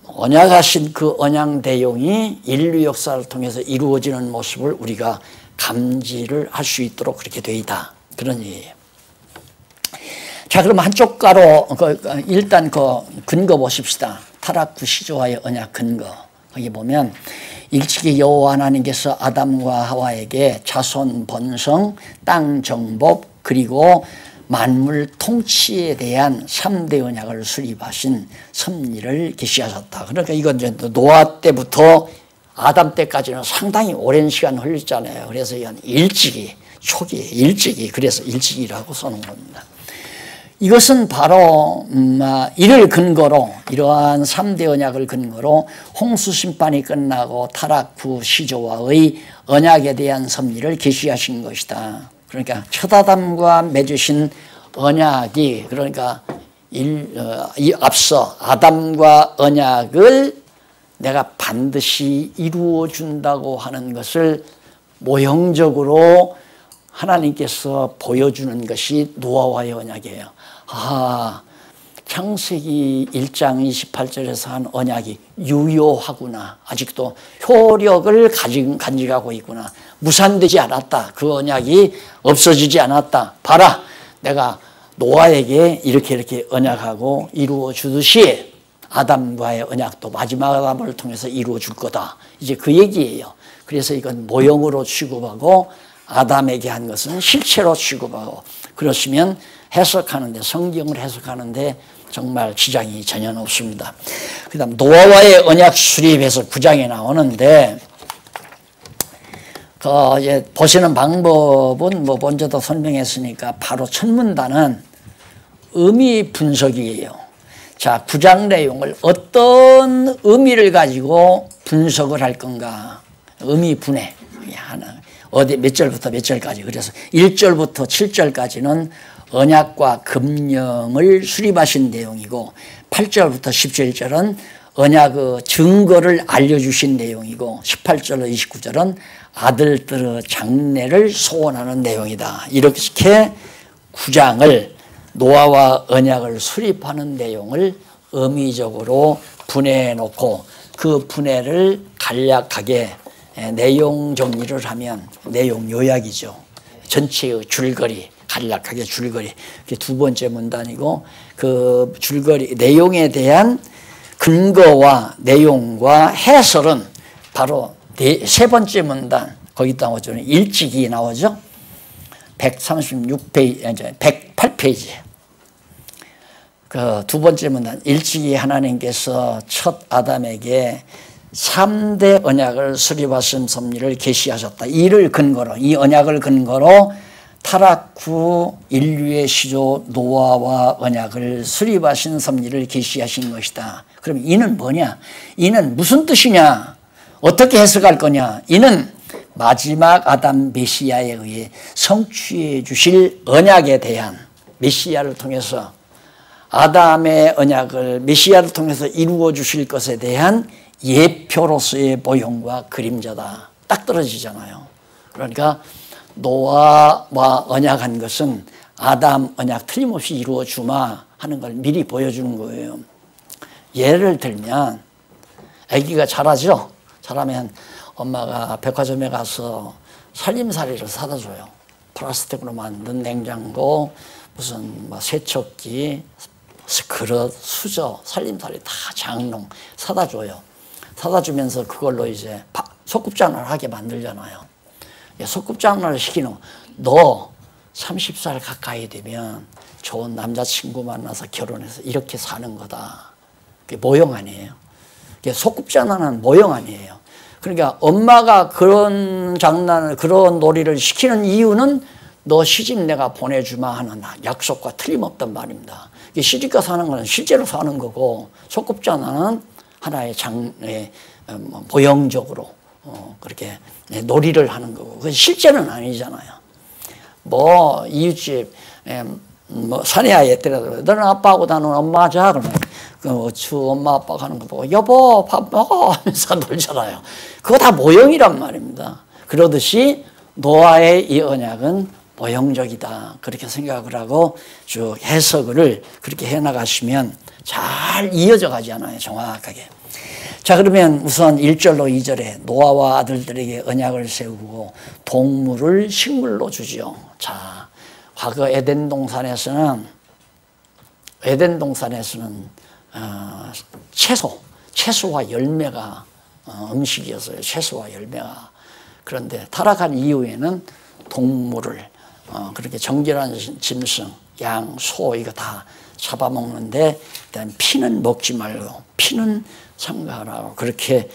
언약하신 그 언약 내용이 인류 역사를 통해서 이루어지는 모습을 우리가 감지를 할 수 있도록 그렇게 되어 있다. 그런 얘기예요. 자, 그럼 한쪽 가로 일단 그 근거 보십시다. 타락 시조와의 언약 근거. 거기 보면 일찍이 여호와 하나님께서 아담과 하와에게 자손 번성, 땅 정복 그리고 만물 통치에 대한 3대 언약을 수립하신 섭리를 계시하셨다. 그러니까 이건 이제 노아 때부터 아담 때까지는 상당히 오랜 시간 흘렸잖아요. 그래서 이건 일찍이, 초기에 일찍이, 그래서 일찍이라고 써놓은 겁니다. 이것은 바로 이를 근거로 이러한 3대 언약을 근거로 홍수 심판이 끝나고 타락 후 시조와의 언약에 대한 섭리를 계시하신 것이다. 그러니까 첫 아담과 맺으신 언약이 그러니까 앞서 아담과 언약을 내가 반드시 이루어 준다고 하는 것을 모형적으로 하나님께서 보여주는 것이 노아와의 언약이에요. 아, 창세기 1장 28절에서 한 언약이 유효하구나. 아직도 효력을 간직하고 있구나. 무산되지 않았다. 그 언약이 없어지지 않았다. 봐라. 내가 노아에게 이렇게 언약하고 이루어 주듯이 아담과의 언약도 마지막 아담을 통해서 이루어 줄 거다. 이제 그 얘기예요. 그래서 이건 모형으로 취급하고 아담에게 한 것은 실체로 취급하고 그렇으면 해석하는데 성경을 해석하는데 정말 지장이 전혀 없습니다. 그 다음 노아와의 언약 수립에서 9장에 나오는데 이제 보시는 방법은 뭐 먼저도 설명했으니까 바로 첫 문단은 의미 분석이에요. 자, 9장 내용을 어떤 의미를 가지고 분석을 할 건가. 의미 분해. 하나. 어디 몇 절부터 몇 절까지. 그래서 1절부터 7절까지는 언약과 금령을 수립하신 내용이고 8절부터 17절은 언약의 증거를 알려주신 내용이고 18절로 29절은 아들들의 장래를 소원하는 내용이다. 이렇게 9장을 노아와 언약을 수립하는 내용을 의미적으로 분해해 놓고 그 분해를 간략하게 내용 정리를 하면 내용 요약이죠. 전체의 줄거리, 간략하게 줄거리. 그게 두 번째 문단이고 그 줄거리, 내용에 대한 근거와 내용과 해설은 바로 세 번째 문단, 거기다 나오죠. 일찍이 나오죠. 136페이지, 108페이지. 그 두 번째 문단, 일찍이 하나님께서 첫 아담에게 3대 언약을 수립하신 섭리를 계시하셨다. 이를 근거로, 이 언약을 근거로 타락 후 인류의 시조 노아와 언약을 수립하신 섭리를 계시하신 것이다. 그럼 이는 뭐냐? 이는 무슨 뜻이냐? 어떻게 해석할 거냐? 이는 마지막 아담 메시아에 의해 성취해 주실 언약에 대한 메시아를 통해서 아담의 언약을 메시아를 통해서 이루어 주실 것에 대한 예표로서의 모형과 그림자다. 딱 떨어지잖아요. 그러니까 노아와 언약한 것은 아담 언약 틀림없이 이루어 주마 하는 걸 미리 보여주는 거예요. 예를 들면 아기가 자라죠. 자라면 엄마가 백화점에 가서 살림살이를 사다 줘요. 플라스틱으로 만든 냉장고, 무슨 세척기, 그릇, 수저, 살림살이 다 장롱 사다 줘요. 사다 주면서 그걸로 이제 소꿉장을 하게 만들잖아요. 소꿉장을 시키는 너 30살 가까이 되면 좋은 남자친구 만나서 결혼해서 이렇게 사는 거다. 그게 모형 아니에요. 그게 소꿉장난은 모형 아니에요. 그러니까 엄마가 그런 장난을, 그런 놀이를 시키는 이유는 너 시집 내가 보내주마 하는 약속과 틀림없단 말입니다. 시집가 사는 건 실제로 사는 거고, 소꿉장난은 하나의 모형적으로 그렇게 놀이를 하는 거고, 그건 실제는 아니잖아요. 뭐 이웃집 사내아이 때라도 너는 아빠하고 나는 엄마 하자 그러면 엄마 아빠가 하는 거 보고 여보 밥 먹어 하면서 놀잖아요. 그거 다 모형이란 말입니다. 그러듯이 노아의 이 언약은 모형적이다 그렇게 생각을 하고 쭉 해석을 그렇게 해나가시면 잘 이어져 가지 않아요. 정확하게. 자, 그러면 우선 1절로 2절에 노아와 아들들에게 언약을 세우고 동물을 식물로 주죠. 자, 과거 에덴 동산에서는 채소와 열매가 음식이었어요. 채소와 열매가. 그런데 타락한 이후에는 동물을 그렇게 정결한 짐승, 양, 소 이거 다 잡아먹는데 일단 피는 먹지 말고 피는 삼가하라고 그렇게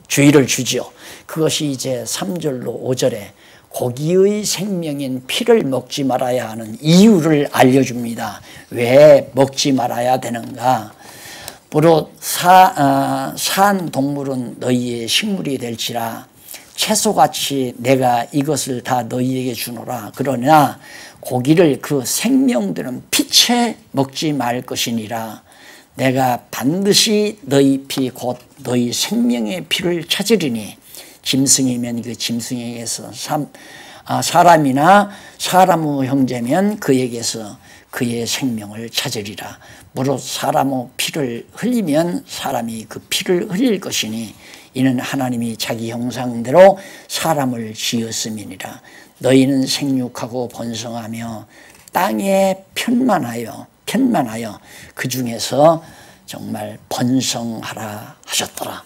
주의를 주죠. 그것이 이제 3절로 5절에 고기의 생명인 피를 먹지 말아야 하는 이유를 알려줍니다. 왜 먹지 말아야 되는가? 무릇 산 동물은 너희의 식물이 될지라 채소같이 내가 이것을 다 너희에게 주노라. 그러나 고기를 그 생명되는 피채 먹지 말 것이니라. 내가 반드시 너희 피 곧 너희 생명의 피를 찾으리니 짐승이면 그 짐승에게서 사람이나 사람의 형제면 그에게서 그의 생명을 찾으리라. 무릇 사람의 피를 흘리면 사람이 그 피를 흘릴 것이니 이는 하나님이 자기 형상대로 사람을 지었음이니라. 너희는 생육하고 번성하며 땅에 편만하여 그 중에서 정말 번성하라 하셨더라.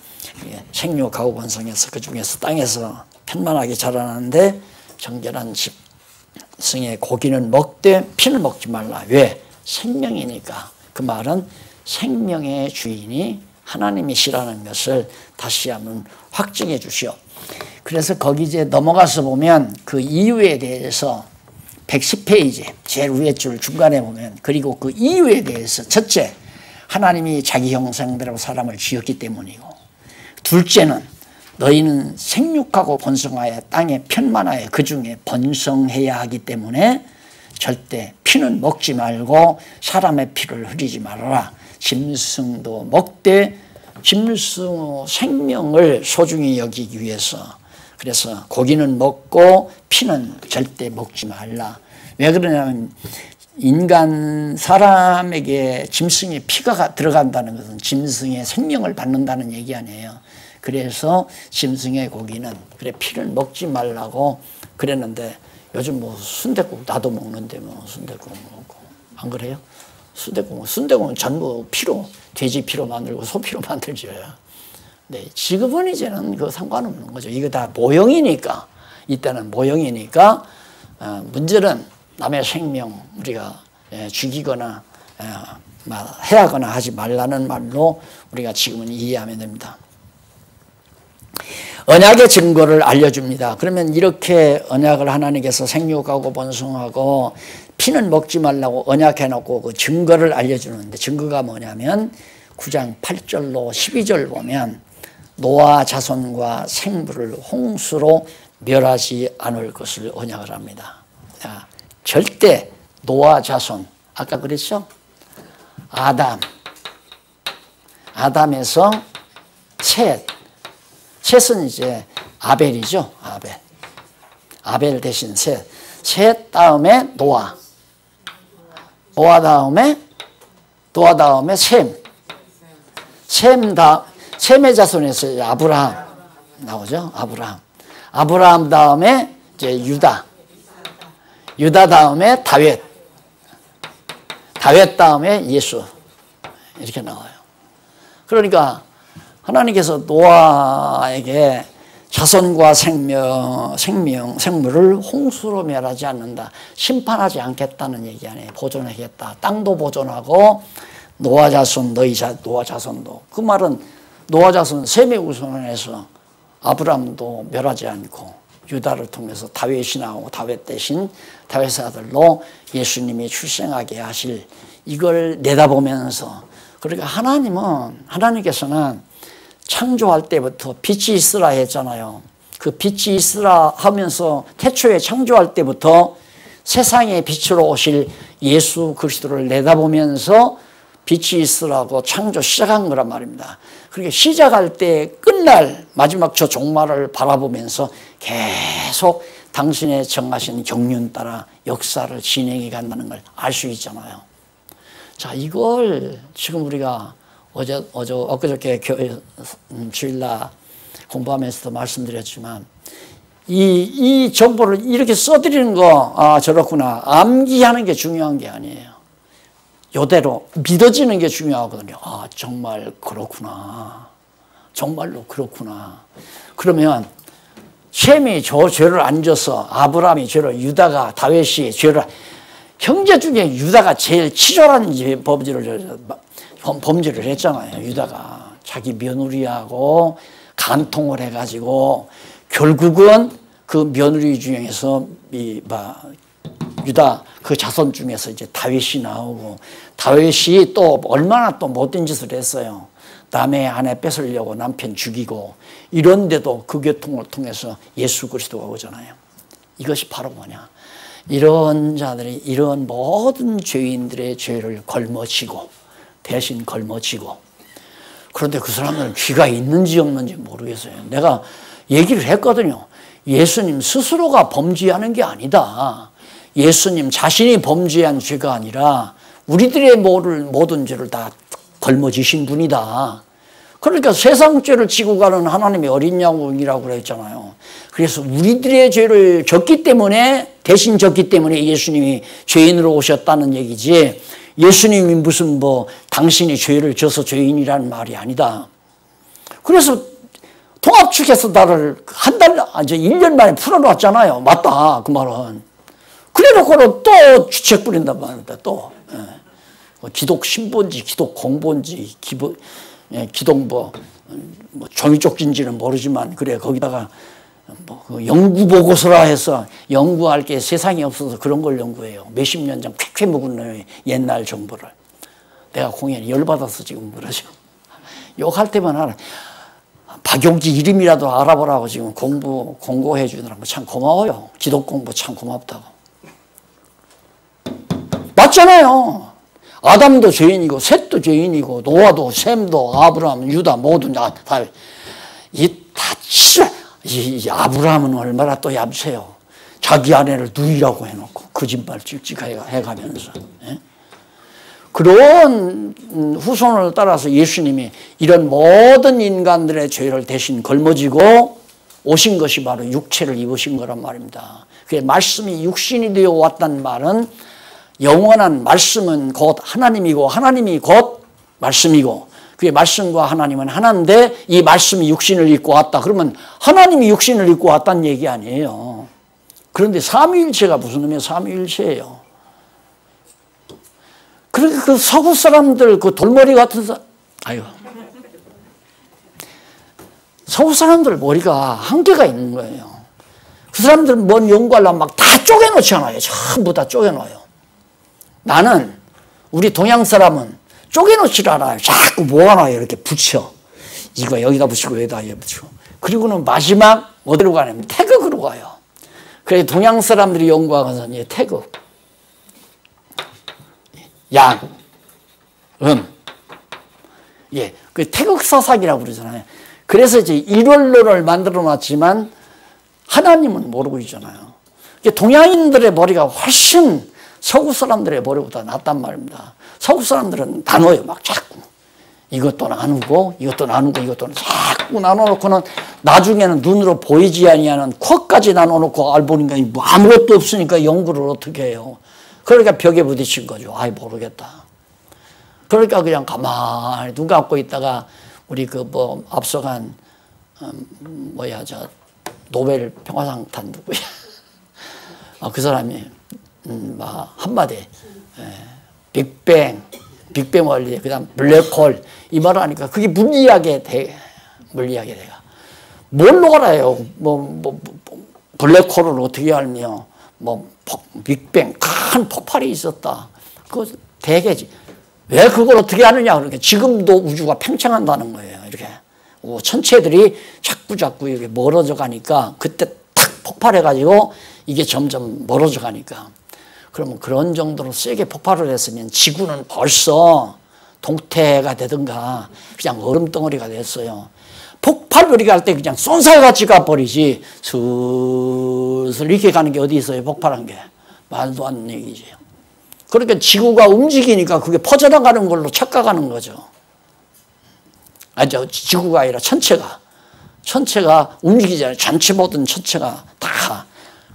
생육하고 번성해서 그 중에서 땅에서 편만하게 자라나는데 정결한 짐승의 고기는 먹되 피는 먹지 말라. 왜? 생명이니까. 그 말은 생명의 주인이 하나님이시라는 것을 다시 한번 확증해 주시오. 그래서 거기 이제 넘어가서 보면 그 이유에 대해서 110페이지 제일 위에 줄 중간에 보면 그리고 그 이유에 대해서 첫째 하나님이 자기 형상대로 사람을 지었기 때문이고 둘째는 너희는 생육하고 번성하여 땅에 편만하여 그 중에 번성해야 하기 때문에 절대 피는 먹지 말고 사람의 피를 흘리지 말아라. 짐승도 먹되 짐승의 생명을 소중히 여기기 위해서 그래서 고기는 먹고 피는 절대 먹지 말라. 왜 그러냐면 인간 사람에게 짐승의 피가 들어간다는 것은 짐승의 생명을 받는다는 얘기 아니에요. 그래서 짐승의 고기는 그래 피를 먹지 말라고 그랬는데 요즘 뭐 순댓국 나도 먹는데 뭐 순댓국 먹고 안 그래요? 순댓국은 전부 피로 돼지 피로 만들고 소 피로 만들죠. 네, 지금은 이제는 그 상관없는 거죠. 이거 다 모형이니까 이때는 모형이니까 문제는 남의 생명 우리가 죽이거나 해하거나 하지 말라는 말로 우리가 지금은 이해하면 됩니다. 언약의 증거를 알려줍니다. 그러면 이렇게 언약을 하나님께서 생육하고 번성하고 피는 먹지 말라고 언약해놓고 그 증거를 알려주는데 증거가 뭐냐면 9장 8절로 12절 보면 노아 자손과 생물을 홍수로 멸하지 않을 것을 언약을 합니다. 절대 노아 자손. 아까 그랬죠? 아담에서 셋. 셋은 이제 아벨이죠. 아벨 대신 셋. 셋 다음에 노아. 노아 다음에 셈. 셈의 자손에서 아브라함 나오죠. 아브라함 다음에 이제 유다 다음에 다윗 다음에 예수. 이렇게 나와요. 그러니까 하나님께서 노아에게 자손과 생물을 홍수로 멸하지 않는다. 심판하지 않겠다는 얘기 아니에요. 보존하겠다. 땅도 보존하고 노아 자손, 노아 자손도. 그 말은 노아 자손 셈의 후손에서 아브라함도 멸하지 않고 유다를 통해서 다윗이 나오고 다윗 대신 다윗의 아들로 예수님이 출생하게 하실 이걸 내다보면서 그러니까 하나님께서는 창조할 때부터 빛이 있으라 했잖아요. 그 빛이 있으라 하면서 태초에 창조할 때부터 세상의 빛으로 오실 예수 그리스도를 내다보면서 빛이 있으라고 창조 시작한 거란 말입니다. 그러니까 시작할 때 끝날 마지막 저 종말을 바라보면서 계속 당신의 정하신 경륜 따라 역사를 진행해 간다는 걸 알 수 있잖아요. 자, 이걸 지금 우리가 엊그저께 교회 주일날 공부하면서도 말씀드렸지만 이 정보를 이렇게 써드리는 거 저렇구나 암기하는 게 중요한 게 아니에요. 이대로 믿어지는 게 중요하거든요. 정말 그렇구나. 정말로 그렇구나. 그러면 셈이 저 죄를 안 져서 아브라함이 죄를 유다가 다윗이 죄를 형제 중에 유다가 제일 치졸한 범죄를 했잖아요. 유다가 자기 며느리하고 간통을 해가지고 결국은 그 며느리 중에서 유다 그 자손 중에서 이제 다윗이 나오고 다윗이 또 얼마나 또 못된 짓을 했어요. 남의 아내 뺏으려고 남편 죽이고 이런데도 그 교통을 통해서 예수 그리스도가 오잖아요. 이것이 바로 뭐냐? 이런 자들이 이런 모든 죄인들의 죄를 대신 걸머지고 그런데 그 사람들은 귀가 있는지 없는지 모르겠어요. 내가 얘기를 했거든요. 예수님 스스로가 범죄하는 게 아니다. 예수님 자신이 범죄한 죄가 아니라 우리들의 모든 죄를 다 걸머지신 분이다. 그러니까 세상 죄를 지고 가는 하나님의 어린 양이라고 그랬잖아요. 그래서 우리들의 죄를 대신 졌기 때문에 예수님이 죄인으로 오셨다는 얘기지 예수님이 무슨 당신이 죄를 져서 죄인이라는 말이 아니다. 그래서 통합 측에서 나를 1년 만에 풀어놨잖아요. 맞다 그 말은. 그래놓고는 또 주책 부린단 말입니다. 또 기독 신본지 기독 공본지 기독 종이 쪽진지는 모르지만 그래 거기다가 연구 보고서라 해서 연구할 게 세상에 없어서 그런 걸 연구해요. 몇십 년 전 쾌쾌 묵은 옛날 정보를 내가 공연에 열받아서 지금 그러죠. 욕할 때만 하라. 박용지 이름이라도 알아보라고 지금 공고해 주느라고 참 고마워요. 기독 공부 참 고맙다고. 맞잖아요. 아담도 죄인이고 셋도 죄인이고 노아도 셈도 아브라함 유다 모두 다 이 아브라함은 얼마나 또 얌세요. 자기 아내를 누이라고 해놓고 거짓말 찍찍 해가면서 그런 후손을 따라서 예수님이 이런 모든 인간들의 죄를 대신 걸머지고 오신 것이 바로 육체를 입으신 거란 말입니다. 그 말씀이 육신이 되어 왔다는 말은 영원한 말씀은 곧 하나님이고 하나님이 곧 말씀이고 그의 말씀과 하나님은 하나인데 이 말씀이 육신을 입고 왔다. 그러면 하나님이 육신을 입고 왔다는 얘기 아니에요. 그런데 삼위일체가 무슨 의미예요? 삼위일체예요. 그러니까 그 서구 사람들 그 돌머리 같은 서구 사람들 머리가 한계가 있는 거예요. 그 사람들은 뭔 연구하려면 막 다 쪼개놓잖아요. 전부 다 쪼개놓아요. 나는 우리 동양 사람은 쪼개놓질 않아요. 자꾸 모아놔요. 이렇게 붙여. 이거 여기다 붙이고 여기다 붙이고. 그리고는 마지막 어디로 가냐면 태극으로 가요. 그래서 동양 사람들이 연구하고서 이제 태극. 양, 예, 그 태극사삭이라고 그러잖아요. 그래서 이제 일월로를 만들어 놨지만 하나님은 모르고 있잖아요. 동양인들의 머리가 훨씬 서구 사람들의 머리보다 낫단 말입니다. 서구 사람들은 나눠요. 막 자꾸. 이것도 나누고 이것도 나누고 이것도 자꾸 나눠놓고는 나중에는 눈으로 보이지 아니하는 코까지 나눠놓고 알고 보니까 뭐 아무것도 없으니까 연구를 어떻게 해요. 그러니까 벽에 부딪힌 거죠. 아이 모르겠다. 그러니까 그냥 가만히 눈 감고 있다가 우리 그 뭐 앞서간 저 노벨 평화상 탄 누구야? 그 사람이 막 한마디 빅뱅 원리 그다음 블랙홀 이 말을 하니까 그게 물리학에 내가 뭘로 알아요? 블랙홀을 어떻게 알며 빅뱅 큰 폭발이 있었다. 그거 대개지. 왜 그걸 어떻게 아느냐 그러니까 지금도 우주가 팽창한다는 거예요. 이렇게 천체들이 자꾸 이렇게 멀어져 가니까 그때 탁 폭발해가지고 이게 점점 멀어져 가니까 그러면 그런 정도로 세게 폭발을 했으면 지구는 벌써 동태가 되든가 그냥 얼음덩어리가 됐어요. 폭발거리가 할 때 그냥 쏜살같이 가버리지 슬슬 이렇게 가는 게 어디 있어요. 폭발한 게 말도 안 되는 얘기지. 그러니까 지구가 움직이니까 그게 퍼져나가는 걸로 착각하는 거죠. 지구가 아니라 천체가 움직이잖아요. 전체 모든 천체가 다.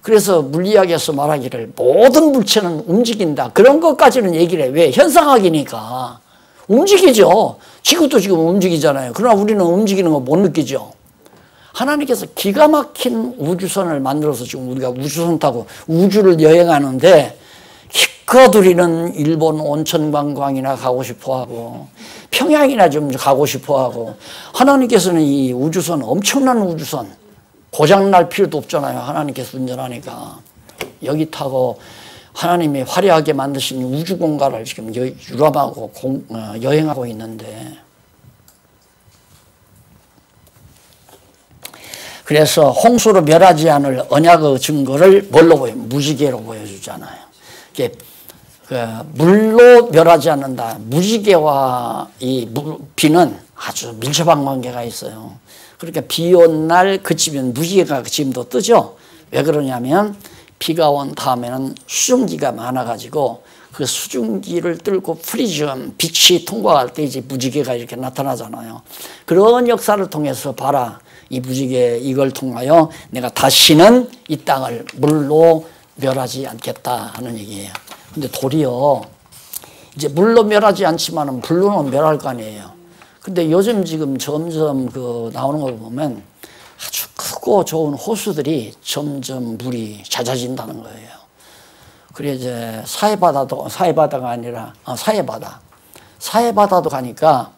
그래서 물리학에서 말하기를 모든 물체는 움직인다. 그런 것까지는 얘기를 해. 왜? 현상학이니까. 움직이죠. 지구도 지금 움직이잖아요. 그러나 우리는 움직이는 거 못 느끼죠. 하나님께서 기가 막힌 우주선을 만들어서 지금 우리가 우주선 타고 우주를 여행하는데 기껏 우리는 일본 온천 관광이나 가고 싶어하고 평양이나 좀 가고 싶어하고 하나님께서는 이 우주선 엄청난 우주선 고장날 필요도 없잖아요. 하나님께서 운전하니까 여기 타고 하나님이 화려하게 만드신 우주공간을 지금 유람하고 여행하고 있는데 그래서 홍수로 멸하지 않을 언약의 증거를 뭘로 보여요? 무지개로 보여주잖아요. 이게 물로 멸하지 않는다. 무지개와 이 비는 아주 밀접한 관계가 있어요. 그러니까 비 온 날 그치면 무지개가 지금도 뜨죠. 왜 그러냐면 비가 온 다음에는 수증기가 많아가지고 그 수증기를 뚫고 프리즘, 빛이 통과할 때 이제 무지개가 이렇게 나타나잖아요. 그런 역사를 통해서 봐라. 이 무지개 이걸 통하여 내가 다시는 이 땅을 물로 멸하지 않겠다 하는 얘기예요. 근데 도리어 이제 물로 멸하지 않지만은 불로는 멸할 거 아니에요. 근데 요즘 지금 점점 나오는 걸 보면 아주 크고 좋은 호수들이 점점 물이 잦아진다는 거예요. 그래 이제 사해바다가 아니라 사해바다도 가니까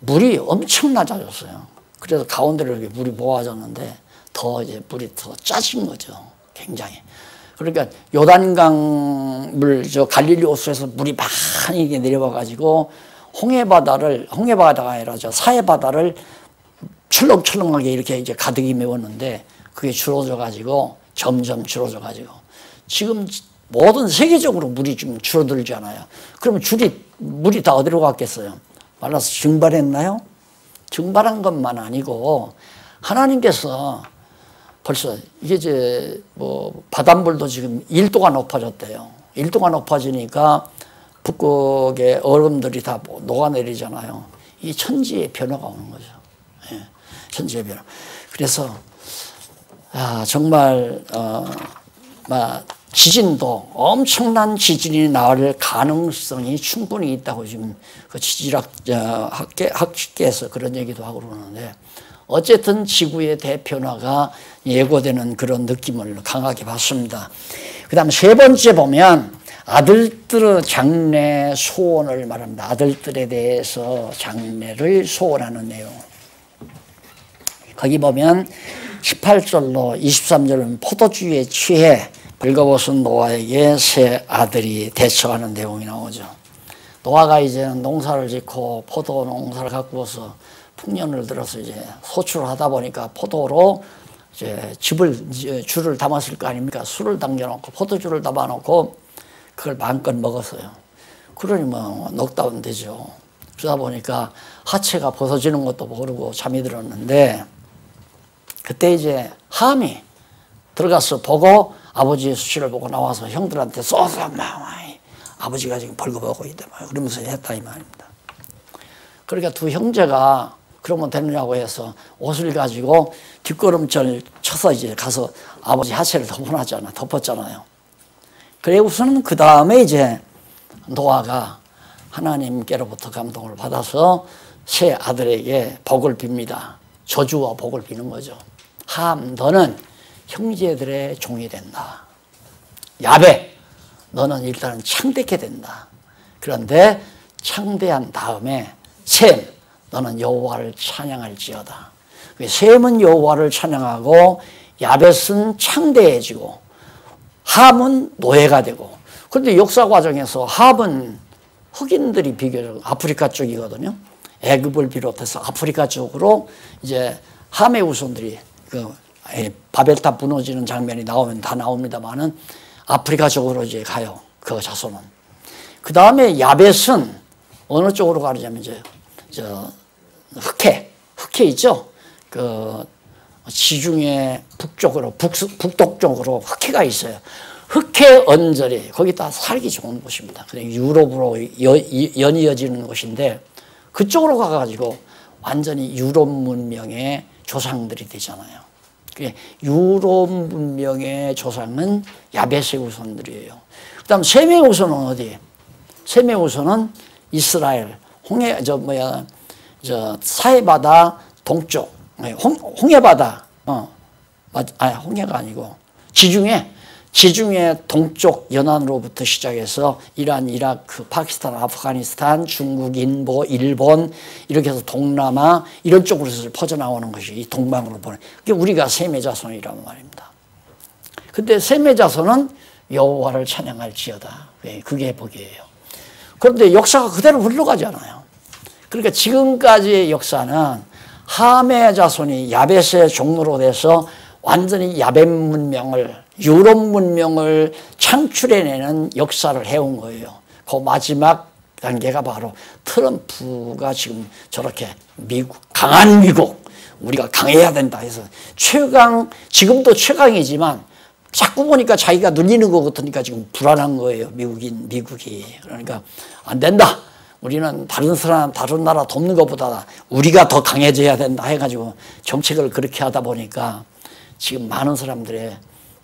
물이 엄청 낮아졌어요. 그래서 가운데로 이렇게 물이 모아졌는데 더 이제 물이 더 짜진 거죠. 굉장히. 그러니까 요단강 물 갈릴리 호수에서 물이 많이 이게 내려와 가지고 홍해바다가 아니라 사해바다를 철렁철렁하게 이렇게 이제 가득히 메웠는데 그게 줄어져 가지고 점점 줄어져 가지고 지금 모든 세계적으로 물이 좀 줄어들잖아요. 그러면 물이 다 어디로 갔겠어요? 말라서 증발했나요? 증발한 것만 아니고 하나님께서 벌써 이게 이제 바닷물도 지금 1도가 높아졌대요. 1도가 높아지니까 북극의 얼음들이 다 녹아내리잖아요. 이 천지의 변화가 오는 거죠. 예, 천지의 변화. 그래서 정말 지진도 엄청난 지진이 나올 가능성이 충분히 있다고 지금 그 지질학계에서 그런 얘기도 하고 그러는데 어쨌든 지구의 대변화가 예고되는 그런 느낌을 강하게 받습니다. 그 다음 세 번째 보면 아들들의 장래 소원을 말합니다. 아들들에 대해서 장래를 소원하는 내용. 거기 보면 18절로 23절은 포도주에 취해 벌거벗은 노아에게 세 아들이 대처하는 내용이 나오죠. 노아가 이제는 농사를 짓고 포도 농사를 가꾸어서 풍년을 들어서 이제 소출을 하다 보니까 포도로 이제 주를 담았을 거 아닙니까? 술을 담겨놓고 포도주를 담아놓고 그걸 마음껏 먹었어요. 그러니 뭐 넉다운 되죠. 그러다 보니까 하체가 벗어지는 것도 모르고 잠이 들었는데, 그때 이제 함이 들어가서 보고 아버지의 수치를 보고 나와서 형들한테 쏘서 막 아버지가 지금 벌거벗고 있다 그러면서 했다 이 말입니다. 그러니까 두 형제가 그러면 되느냐고 해서 옷을 가지고 뒷걸음질 쳐서 이제 가서 아버지 하체를 덮었잖아요. 그래 우선은 그 다음에 이제 노아가 하나님께로부터 감동을 받아서 새 아들에게 복을 빕니다. 저주와 복을 비는 거죠. 함, 너는 형제들의 종이 된다. 야베, 너는 일단은 창대케 된다. 그런데 창대한 다음에 셈, 너는 여호와를 찬양할지어다. 셈은 여호와를 찬양하고 야벳은 창대해지고 함은 노예가 되고. 그런데 역사 과정에서 함은 흑인들이 비교적 아프리카 쪽이거든요. 애굽을 비롯해서 아프리카 쪽으로 이제 함의 후손들이 그 바벨탑 무너지는 장면이 나오면 다 나옵니다만은 아프리카 쪽으로 이제 가요. 그 자손은. 그 다음에 야벳은 어느 쪽으로 가느냐면 이제 흑해 있죠. 그 지중해 북쪽으로 북동쪽으로 흑해가 있어요. 흑해 언저리 거기다 살기 좋은 곳입니다. 그냥 유럽으로 연이어지는 곳인데 그쪽으로 가가지고 완전히 유럽 문명의 조상들이 되잖아요. 유럽 문명의 조상은 야벳의 후손들이에요. 그다음 셈의 후손은 어디? 셈의 후손은 이스라엘 사해바다 동쪽 홍해바다 홍해가 아니고 지중해 동쪽 연안으로부터 시작해서 이란, 이라크, 파키스탄, 아프가니스탄, 중국, 인도, 일본 이렇게 해서 동남아 이런 쪽으로 퍼져나오는 것이 이 동방으로 보는 그게 우리가 셈의 자손이라는 말입니다. 근데 셈의 자손은 여호와를 찬양할지어다. 그게 복이에요. 그런데 역사가 그대로 흘러가잖아요. 그러니까 지금까지의 역사는 함의 자손이 야벳의 종로로 돼서 완전히 야벳 문명을 유럽 문명을 창출해내는 역사를 해온 거예요. 그 마지막 단계가 바로 트럼프가 지금 저렇게 강한 미국 우리가 강해야 된다 해서 지금도 최강이지만 자꾸 보니까 자기가 눌리는 것 같으니까 지금 불안한 거예요. 미국이. 그러니까 안 된다. 우리는 다른 나라 돕는 것보다 우리가 더 강해져야 된다 해가지고 정책을 그렇게 하다 보니까 지금 많은 사람들의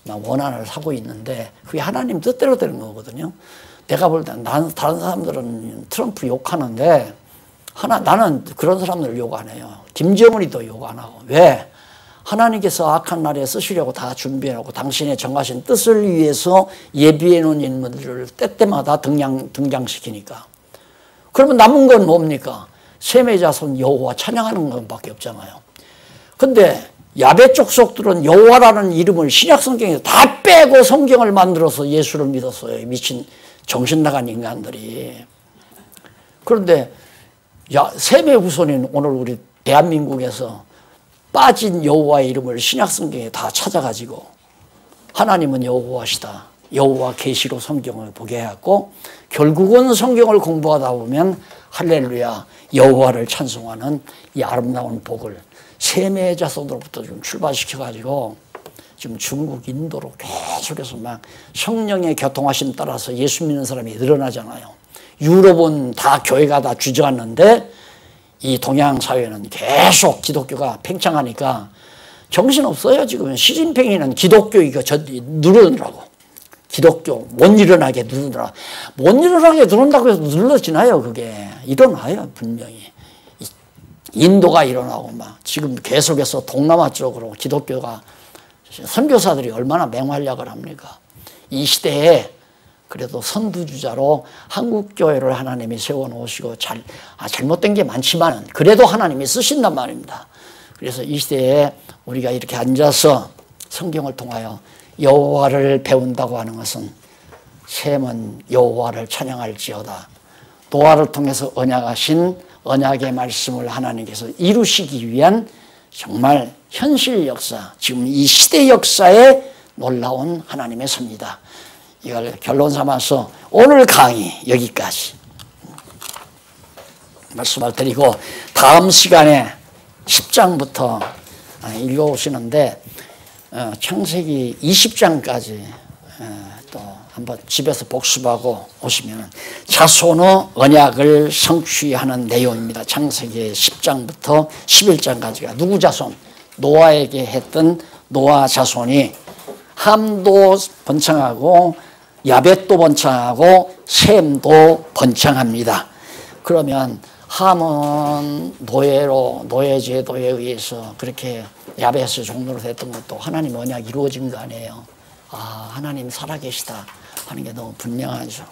원한을 사고 있는데 그게 하나님 뜻대로 되는 거거든요. 내가 볼 때 다른 사람들은 트럼프 욕하는데 나는 그런 사람들을 욕 안 해요. 김정은이도 욕 안 하고. 왜? 하나님께서 악한 날에 쓰시려고 다 준비해놓고 당신의 정하신 뜻을 위해서 예비해 놓은 인물들을 때때마다 등장시키니까. 그러면 남은 건 뭡니까? 셈의 자손 여호와 찬양하는 것밖에 없잖아요. 근데 야벳 족속들은 여호와라는 이름을 신약 성경에서 다 빼고 성경을 만들어서 예수를 믿었어요. 미친 정신 나간 인간들이. 그런데 셈의 후손인 오늘 우리 대한민국에서 빠진 여호와의 이름을 신약 성경에 다 찾아가지고 하나님은 여호와시다. 여호와 계시로 성경을 보게 해갖고 결국은 성경을 공부하다 보면 할렐루야 여호와를 찬송하는 이 아름다운 복을 셈의 자손으로부터 좀 출발시켜가지고 지금 중국, 인도로 계속해서 막 성령의 교통하심 따라서 예수 믿는 사람이 늘어나잖아요. 유럽은 다 교회가 다 주저앉는데 이 동양 사회는 계속 기독교가 팽창하니까 정신없어요. 지금 시진핑이는 기독교 이거 누르느라고. 기독교 못 일어나게 누르느라. 못 일어나게 누른다고 해서 눌러지나요? 그게. 일어나요. 분명히. 인도가 일어나고 막 지금 계속해서 동남아 쪽으로 기독교가 선교사들이 얼마나 맹활약을 합니까? 이 시대에 그래도 선두주자로 한국교회를 하나님이 세워놓으시고 잘못된 게 많지만 그래도 하나님이 쓰신단 말입니다. 그래서 이 시대에 우리가 이렇게 앉아서 성경을 통하여 여호와를 배운다고 하는 것은 셈은 여호와를 찬양할지어다. 노아를 통해서 언약하신 언약의 말씀을 하나님께서 이루시기 위한 정말 현실 역사, 지금 이 시대 역사에 놀라운 하나님의 섭니다. 이걸 결론 삼아서 오늘 강의 여기까지. 말씀을 드리고 다음 시간에 10장부터 읽어오시는데 창세기 20장까지 또 한번 집에서 복습하고 오시면 자손의 언약을 성취하는 내용입니다. 창세기 10장부터 11장까지가 누구 자손? 노아에게 했던 노아 자손이 함도 번창하고 야벳도 번창하고 셈도 번창합니다. 그러면 함은 노예 제도에 의해서 그렇게 야벳의 종로로 됐던 것도 하나님 언약 이루어진 거 아니에요. 아, 하나님 살아계시다 하는 게 너무 분명하죠.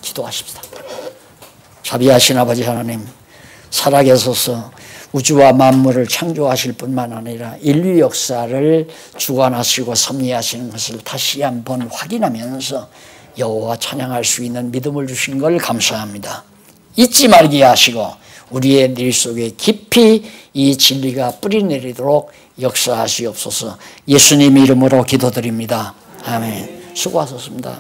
기도하십시다. 자비하신 아버지 하나님, 살아계셔서 우주와 만물을 창조하실 뿐만 아니라 인류 역사를 주관하시고 섭리하시는 것을 다시 한번 확인하면서 여호와 찬양할 수 있는 믿음을 주신 걸 감사합니다. 잊지 말게 하시고 우리의 일 속에 깊이 이 진리가 뿌리내리도록 역사하시옵소서. 예수님 이름으로 기도드립니다. 아멘. 수고하셨습니다.